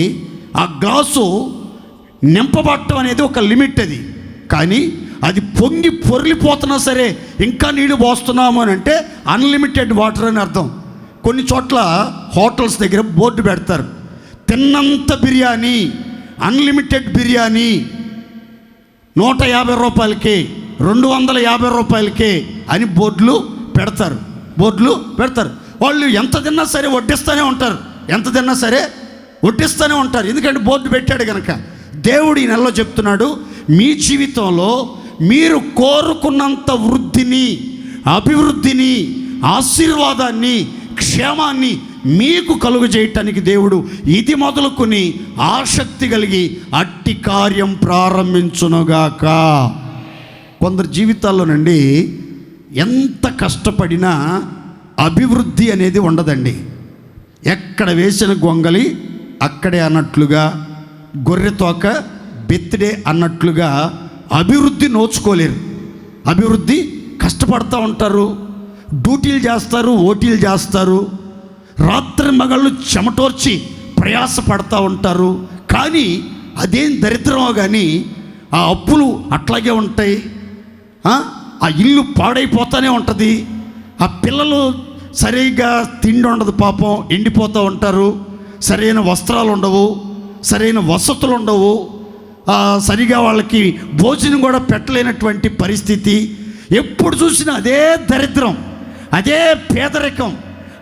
ఆ గ్లాసు నింపబట్టం అనేది ఒక లిమిట్ అది. కానీ అది పొంగి పొర్లిపోతున్నా సరే ఇంకా నీళ్ళు పోస్తున్నాము అని అంటే అన్లిమిటెడ్ వాటర్ అని అర్థం. కొన్ని చోట్ల హోటల్స్ దగ్గర బోర్డు పెడతారు, తిన్నంత బిర్యానీ, అన్లిమిటెడ్ బిర్యానీ 150 రూపాయలకే, 250 రూపాయలకే అని బోర్డులు పెడతారు. వాళ్ళు ఎంత తిన్నా సరే వడ్డిస్తూనే ఉంటారు, ఎంత తిన్నా సరే వడ్డిస్తూనే ఉంటారు. ఎందుకంటే బోర్డు పెట్టాడు కనుక. దేవుడు ఈ నెలలో చెప్తున్నాడు, మీ జీవితంలో మీరు కోరుకున్నంత వృద్ధిని, అభివృద్ధిని, ఆశీర్వాదాన్ని, క్షేమాన్ని మీకు కలుగు చేయటానికి దేవుడు ఇది మొదలుకొని ఆసక్తి కలిగి అట్టి కార్యం ప్రారంభించునుగాక. కొందరు జీవితాల్లోనండి ఎంత కష్టపడినా అభివృద్ధి అనేది ఉండదండి. ఎక్కడ వేసిన గొంగలి అక్కడే అన్నట్లుగా, గొర్రె తోక బెత్తిడే అన్నట్లుగా అభివృద్ధి నోచుకోలేరు. అభివృద్ధి కష్టపడుతూ ఉంటారు, డ్యూటీలు చేస్తారు, ఓటీలు చేస్తారు, రాత్రి మగళ్ళు చెమటోర్చి ప్రయాసపడతా ఉంటారు. కానీ అదేం దరిద్రమో కానీ ఆ అప్పులు అట్లాగే ఉంటాయి, ఆ ఇల్లు పాడైపోతూనే ఉంటుంది, ఆ పిల్లలు సరిగ్గా తిండి ఉండదు, పాపం ఎండిపోతూ ఉంటారు, సరైన వస్త్రాలు ఉండవు, సరైన వసతులు ఉండవు, సరిగా వాళ్ళకి భోజనం కూడా పెట్టలేనటువంటి పరిస్థితి. ఎప్పుడు చూసినా అదే దరిద్రం, అదే పేదరికం,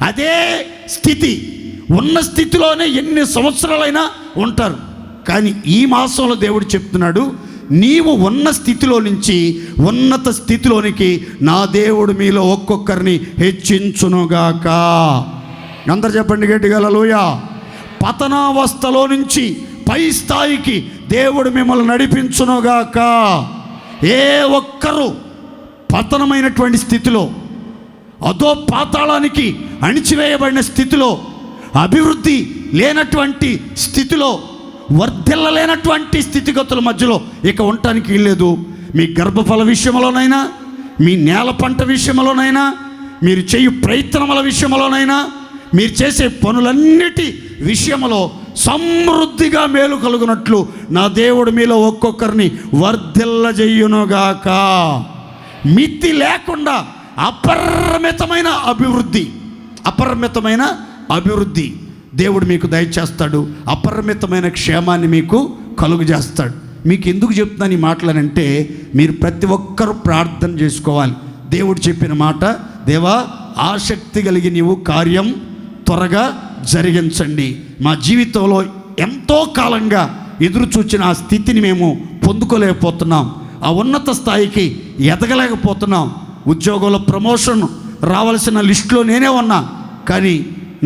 అదే స్థితి. ఉన్న స్థితిలోనే ఎన్ని సంవత్సరాలైనా ఉంటారు. కానీ ఈ మాసంలో దేవుడు చెప్తున్నాడు, నీవు ఉన్న స్థితిలో నుంచి ఉన్నత స్థితిలోనికి నా దేవుడు మీలో ఒక్కొక్కరిని హెచ్చించునుగాక. అందరు చెప్పండి గట్టిగా హల్లెలూయా. పతనావస్థలో నుంచి పై స్థాయికి దేవుడు మిమ్మల్ని నడిపించునుగాక. ఏ ఒక్కరూ పతనమైనటువంటి స్థితిలో, అదో పాతాళానికి అణిచివేయబడిన స్థితిలో, అభివృద్ధి లేనటువంటి స్థితిలో, వర్ధిల్లలేనటువంటి స్థితిగతుల మధ్యలో ఇక ఉండటానికి వీల్లేదు. మీ గర్భఫల విషయంలోనైనా, మీ నేల పంట విషయంలోనైనా, మీరు చేయు ప్రయత్నముల విషయంలోనైనా, మీరు చేసే పనులన్నిటి విషయంలో సమృద్ధిగా మేలు కలుగునట్లు నా దేవుడు మీలో ఒక్కొక్కరిని వర్ధిల్లజేయునుగాక. మితి లేకుండా అపరిమితమైన అభివృద్ధి దేవుడు మీకు దయచేస్తాడు. అపరిమితమైన క్షేమాన్ని మీకు కలుగు చేస్తాడు. మీకు ఎందుకు చెప్తున్నాను ఈ మాటలనంటే, మీరు ప్రతి ఒక్కరూ ప్రార్థన చేసుకోవాలి. దేవుడు చెప్పిన మాట, దేవా ఆసక్తి కలిగి నీవు కార్యం త్వరగా జరిగించండి. మా జీవితంలో ఎంతో కాలంగా ఎదురు చూచిన ఆ స్థితిని మేము పొందుకోలేకపోతున్నాం, ఆ ఉన్నత స్థాయికి ఎదగలేకపోతున్నాం. ఉద్యోగంలో ప్రమోషన్ రావాల్సిన లిస్టులో నేనే ఉన్నా, కానీ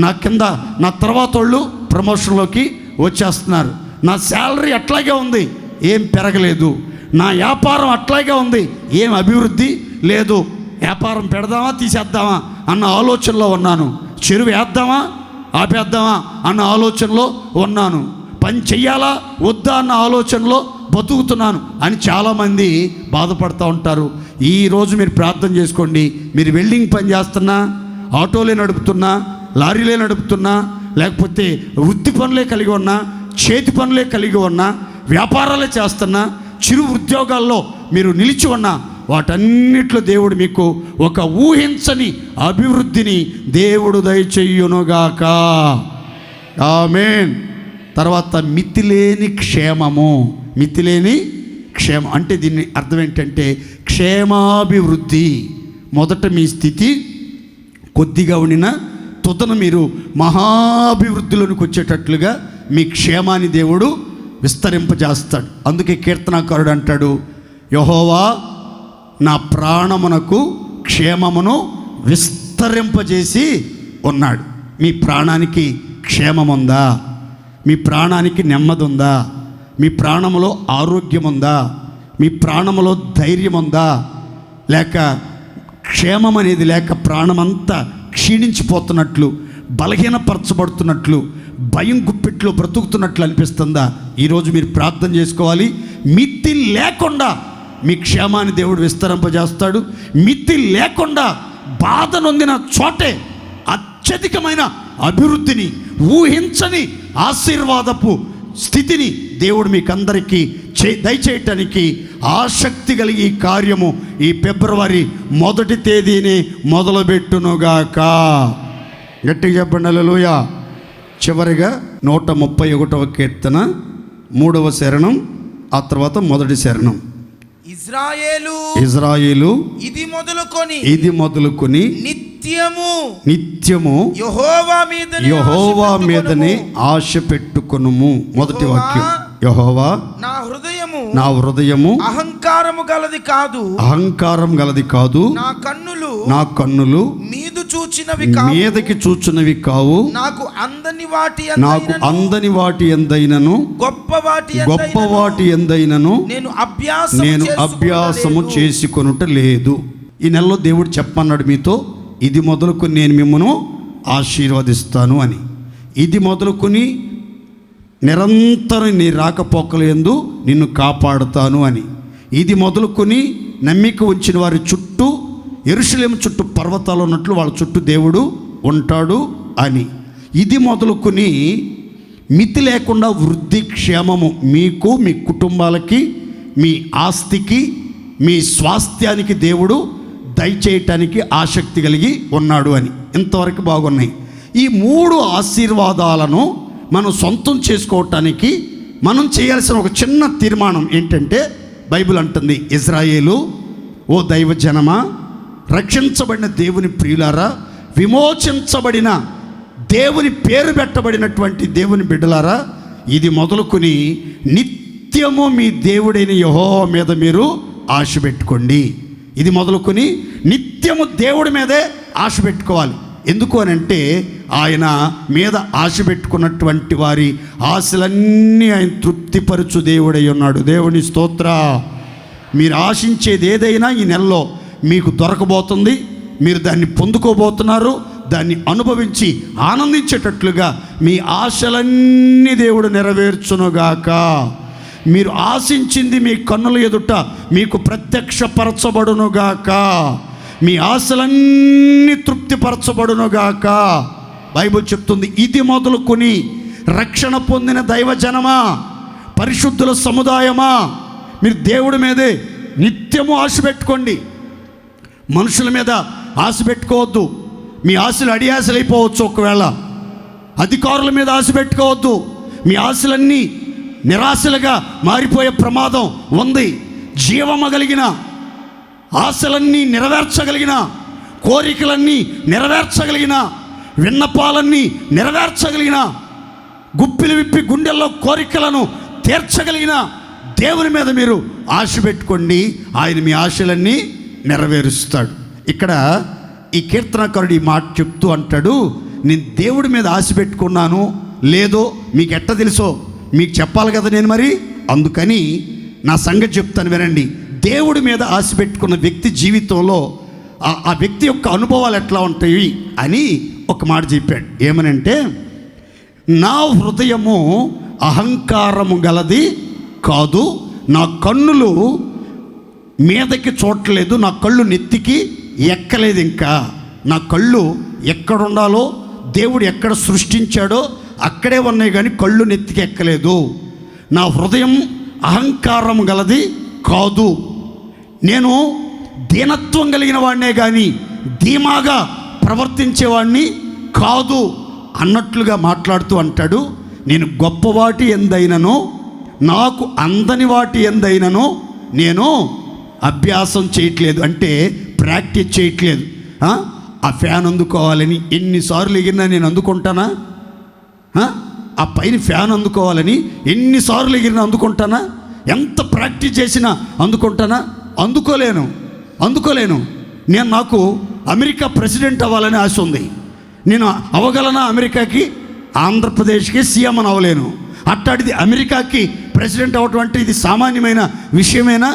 నా కింద నా తర్వాత వాళ్ళు ప్రమోషన్లోకి వచ్చేస్తున్నారు. నా శాలరీ అట్లాగే ఉంది, ఏం పెరగలేదు. నా వ్యాపారం అట్లాగే ఉంది, ఏం అభివృద్ధి లేదు. వ్యాపారం పెడదామా తీసేద్దామా అన్న ఆలోచనలో ఉన్నాను, చెరువు వేద్దామా ఆపేద్దామా అన్న ఆలోచనలో ఉన్నాను, పని చెయ్యాలా వద్దా అన్న ఆలోచనలో బతుకుతున్నాను అని చాలామంది బాధపడుతూ ఉంటారు. ఈరోజు మీరు ప్రార్థన చేసుకోండి. మీరు వెల్డింగ్ పని చేస్తున్నా, ఆటోలే నడుపుతున్నా, లారీలే నడుపుతున్నా, లేకపోతే వృత్తి పనులే కలిగి ఉన్నా, చేతి పనులే కలిగి ఉన్నా, వ్యాపారాలే చేస్తున్నా, చిరు ఉద్యోగాల్లో మీరు నిలిచి ఉన్నా, వాటన్నిట్లో దేవుడు మీకు ఒక ఊహించని అభివృద్ధిని దేవుడు దయచేయునుగాక. ఆమేన్. తర్వాత మితిలేని క్షేమం అంటే దీన్ని అర్థం ఏంటంటే క్షేమాభివృద్ధి. మొదట మీ స్థితి కొద్దిగా ఉండిన తుదన మీరు మహాభివృద్ధిలోనికి వచ్చేటట్లుగా మీ క్షేమాన్ని దేవుడు విస్తరింపజేస్తాడు. అందుకే కీర్తనాకారుడు అంటాడు, యెహోవా నా ప్రాణమునకు క్షేమమును విస్తరింపజేసి ఉన్నాడు. మీ ప్రాణానికి క్షేమం ఉందా? మీ ప్రాణానికి నెమ్మది ఉందా? మీ ప్రాణములో ఆరోగ్యం ఉందా? మీ ప్రాణములో ధైర్యం ఉందా? లేక క్షేమం అనేది లేక ప్రాణమంతా క్షీణించిపోతున్నట్లు, బలహీనపరచబడుతున్నట్లు, భయం గుప్పిట్లో బ్రతుకుతున్నట్లు అనిపిస్తుందా? ఈరోజు మీరు ప్రార్థన చేసుకోవాలి. మితి లేకుండా మీ క్షేమాన్ని దేవుడు విస్తరింపజేస్తాడు. మితి లేకుండా బాధ నొందిన చోటే అత్యధికమైన అభివృద్ధిని, ఊహించని ఆశీర్వాదపు స్థితిని దేవుడు మీకందరికీ దయచేయటానికి ఆసక్తి కలిగి ఈ కార్యము ఈ ఫిబ్రవరి 1వ తేదీని మొదలుపెట్టునుగాక. గట్టిగా చెప్పండి హల్లెలూయా. చివరిగా 131వ కీర్తన 3వ శరణం, ఆ తర్వాత 1వ శరణం. ఇజ్రాయేలు ఇది మొదలుకొని నిత్యము యెహోవా మీదనే ఆశ పెట్టుకొనుము. మొదటి వాక్యం, యెహోవా నా హృదయము గలది కాదు, అహంకారం గలది కాదు, నా కన్నులు నా కన్నులు మీదు చూచినవి కావు, మీదకి చూచున్నవి కావు, నాకు అందని వాటి నాకు యందైనను, అందని వాటి ఎందైనను గొప్ప వాటి గొప్ప యందైనను వాటి ఎందైనను నేను అభ్యాసము చేసుకొనుట లేదు. ఈ నెలలో దేవుడు చెప్పన్నాడు మీతో, ఇది మొదలుకొని నేను మిమ్మను ఆశీర్వదిస్తాను అని. ఇది మొదలుకొని నిరంతరం నీ రాకపోకలు యందు నిన్ను కాపాడుతాను అని. ఇది మొదలుకొని నమ్మిక ఉంచిన వారి చుట్టూ, యెరూషలేము చుట్టూ పర్వతాలు ఉన్నట్లు వాళ్ళ చుట్టూ దేవుడు ఉంటాడు అని. ఇది మొదలుకొని మితి లేకుండా వృద్ధి క్షేమము మీకు, మీ కుటుంబాలకి, మీ ఆస్తికి, మీ స్వాస్థ్యానికి దేవుడు దయచేయటానికి ఆసక్తి కలిగి ఉన్నాడు అని. ఇంతవరకు బాగున్నాయి. ఈ 3 ఆశీర్వాదాలను మనం సొంతం చేసుకోవటానికి మనం చేయాల్సిన ఒక చిన్న తీర్మానం ఏంటంటే, బైబిల్ అంటుంది, ఇజ్రాయేలు, ఓ దైవ జనమా, రక్షించబడిన దేవుని ప్రియులారా, విమోచించబడిన దేవుని పేరు పెట్టబడినటువంటి దేవుని బిడ్డలారా, ఇది మొదలుకొని నిత్యము మీ దేవుడైన యెహోవా మీద మీరు ఆశ పెట్టుకోండి. ఇది మొదలుకొని నిత్యము దేవుడి మీదే ఆశ పెట్టుకోవాలి. ఎందుకు అని అంటే, ఆయన మీద ఆశ పెట్టుకున్నటువంటి వారి ఆశలన్నీ ఆయన తృప్తిపరచు దేవుడై ఉన్నాడు. దేవుని స్తోత్ర. మీరు ఆశించేది ఏదైనా ఈ నెలలో మీకు దొరకబోతుంది. మీరు దాన్ని పొందుకోబోతున్నారు. దాన్ని అనుభవించి ఆనందించేటట్లుగా మీ ఆశలన్నీ దేవుడు నెరవేర్చునుగాక. మీరు ఆశించింది మీ కన్నుల ఎదుట మీకు ప్రత్యక్షపరచబడునుగాక. మీ ఆశలన్నీ తృప్తిపరచబడునుగాక. బైబిల్ చెప్తుంది, ఇది మొదలుకొని రక్షణ పొందిన దైవజనమా, పరిశుద్ధుల సముదాయమా, మీరు దేవుడి మీదే నిత్యము ఆశ పెట్టుకోండి. మనుషుల మీద ఆశ పెట్టుకోవద్దు. మీ ఆశలు అడియాశలు అయిపోవచ్చు. ఒకవేళ అధికారుల మీద ఆశ పెట్టుకోవద్దు. మీ ఆశలన్నీ నిరాశలుగా మారిపోయే ప్రమాదం ఉంది. జీవమగలిగిన ఆశలన్నీ నెరవేర్చగలిగిన, కోరికలన్నీ నెరవేర్చగలిగిన, విన్నపాలన్నీ నెరవేర్చగలిగిన, గుప్పిలు విప్పి గుండెల్లో కోరికలను తీర్చగలిగిన దేవుని మీద మీరు ఆశ పెట్టుకోండి. ఆయన మీ ఆశలన్నీ నెరవేరుస్తాడు. ఇక్కడ ఈ కీర్తనకారుడు ఈ మాట చెప్తూ అంటాడు, నేను దేవుడి మీద ఆశ పెట్టుకున్నాను లేదో మీకు ఎట్ట తెలుసో మీకు చెప్పాలి కదా నేను. మరి అందుకని నా సంగతి చెప్తాను వినండి. దేవుడి మీద ఆశ పెట్టుకున్న వ్యక్తి జీవితంలో ఆ వ్యక్తి యొక్క అనుభవాలు ఎట్లా ఉంటాయి అని ఒక మాట చెప్పాడు. ఏమనంటే, నా హృదయము అహంకారము గలది కాదు, నా కన్నులు మీదకి చూడలేదు, నా కళ్ళు నెత్తికి ఎక్కలేదు. ఇంకా నా కళ్ళు ఎక్కడుండాలో దేవుడు ఎక్కడ సృష్టించాడో అక్కడే ఉన్నాయి, కానీ కళ్ళు నెత్తికి ఎక్కలేదు. నా హృదయం అహంకారం గలది కాదు, నేను దీనత్వం కలిగిన వాడినే కానీ ధీమాగా ప్రవర్తించేవాడిని కాదు అన్నట్లుగా మాట్లాడుతూ అంటాడు, నేను గొప్పవాటి ఎందైనను, నాకు అందని వాటి ఎందైనను నేను అభ్యాసం చేయట్లేదు. అంటే ప్రాక్టీస్ చేయట్లేదు. ఆ ఫ్యాన్ అందుకోవాలని ఎన్నిసార్లు ఎగిరినా నేను అందుకుంటానా? ఆ పైన ఫ్యాన్ అందుకోవాలని ఎన్నిసార్లు ఎగిరినా అందుకుంటానా? ఎంత ప్రాక్టీస్ చేసినా అందుకుంటానా? అందుకోలేను. నాకు అమెరికా ప్రెసిడెంట్ అవ్వాలని ఆశ ఉంది. నేను అవ్వగలనా? అమెరికాకి, ఆంధ్రప్రదేశ్కి సీఎం అని అవ్వలేను. అట్టాడిది అమెరికాకి ప్రెసిడెంట్ అవ్వటం అంటే ఇది సామాన్యమైన విషయమేనా?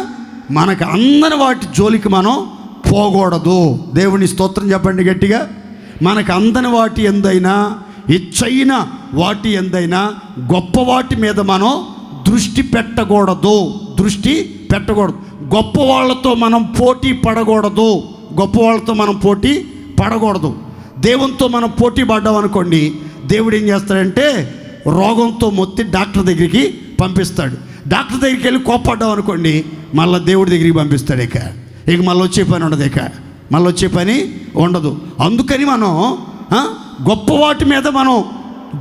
మనకు అందని వాటి జోలికి మనం పోకూడదు. దేవుని స్తోత్రం చెప్పండి గట్టిగా. మనకు అందని వాటి ఎందైనా, హెచ్చైన వాటి ఎందైనా, గొప్ప వాటి మీద మనం దృష్టి పెట్టకూడదు. గొప్ప వాళ్ళతో మనం పోటీ పడకూడదు. దేవునితో మనం పోటీ పడ్డాం అనుకోండి, దేవుడు ఏం చేస్తాడంటే రోగంతో మొత్తి డాక్టర్ దగ్గరికి పంపిస్తాడు. డాక్టర్ దగ్గరికి వెళ్ళి కోప్పడ్డాం అనుకోండి, మళ్ళీ దేవుడి దగ్గరికి పంపిస్తాడు. ఇక మళ్ళీ వచ్చే పని ఉండదు. అందుకని మనం గొప్ప వాటి మీద మనం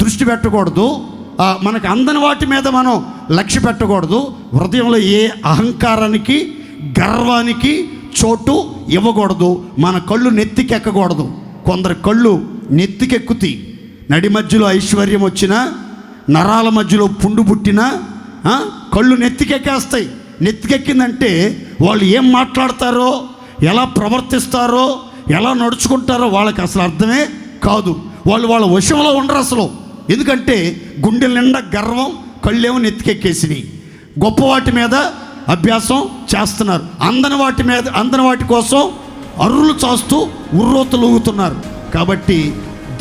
దృష్టి పెట్టకూడదు. మనకు అందని వాటి మీద మనం లక్ష్య పెట్టకూడదు. హృదయంలో ఏ అహంకారానికి, గర్వానికి చోటు ఇవ్వకూడదు. మన కళ్ళు నెత్తికెక్కకూడదు. కొందరు కళ్ళు నెత్తికెక్కుతాయి. నడి మధ్యలో ఐశ్వర్యం వచ్చినా, నరాల మధ్యలో పుండు పుట్టినా కళ్ళు నెత్తికెక్కేస్తాయి. నెత్తికెక్కిందంటే వాళ్ళు ఏం మాట్లాడతారో, ఎలా ప్రవర్తిస్తారో, ఎలా నడుచుకుంటారో వాళ్ళకి అసలు అర్థమే కాదు. వాళ్ళు వాళ్ళ వశంలో ఉండరు అసలు. ఎందుకంటే గుండెల నిండా గర్వం, కళ్ళేమో నెత్తికెక్కేసినాయి. గొప్ప వాటి మీద అభ్యాసం చేస్తున్నారు, అందని వాటి కోసం అర్రులు చాస్తూ ఉర్రోతలూగుతున్నారు. కాబట్టి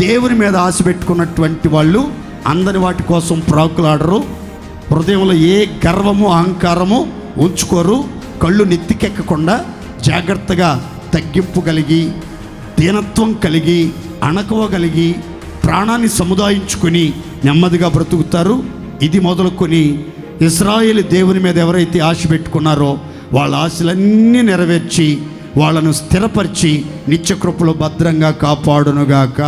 దేవుని మీద ఆశ పెట్టుకున్నటువంటి వాళ్ళు అందని వాటి కోసం ప్రాకులాడరు, హృదయంలో ఏ గర్వము అహంకారము ఉంచుకోరు. కళ్ళు నెత్తికెక్కకుండా జాగ్రత్తగా తగ్గింపు కలిగి, దీనత్వం కలిగి, అణకువ కలిగి, ప్రాణాన్ని సముదాయించుకొని నెమ్మదిగా బ్రతుకుతారు. ఇది మొదలుకొని ఇశ్రాయేలు దేవుని మీద ఎవరైతే ఆశ పెట్టుకున్నారో వాళ్ళ ఆశలన్నీ నెరవేర్చి వాళ్ళను స్థిరపరిచి నిత్యకృపలో భద్రంగా కాపాడునుగాక.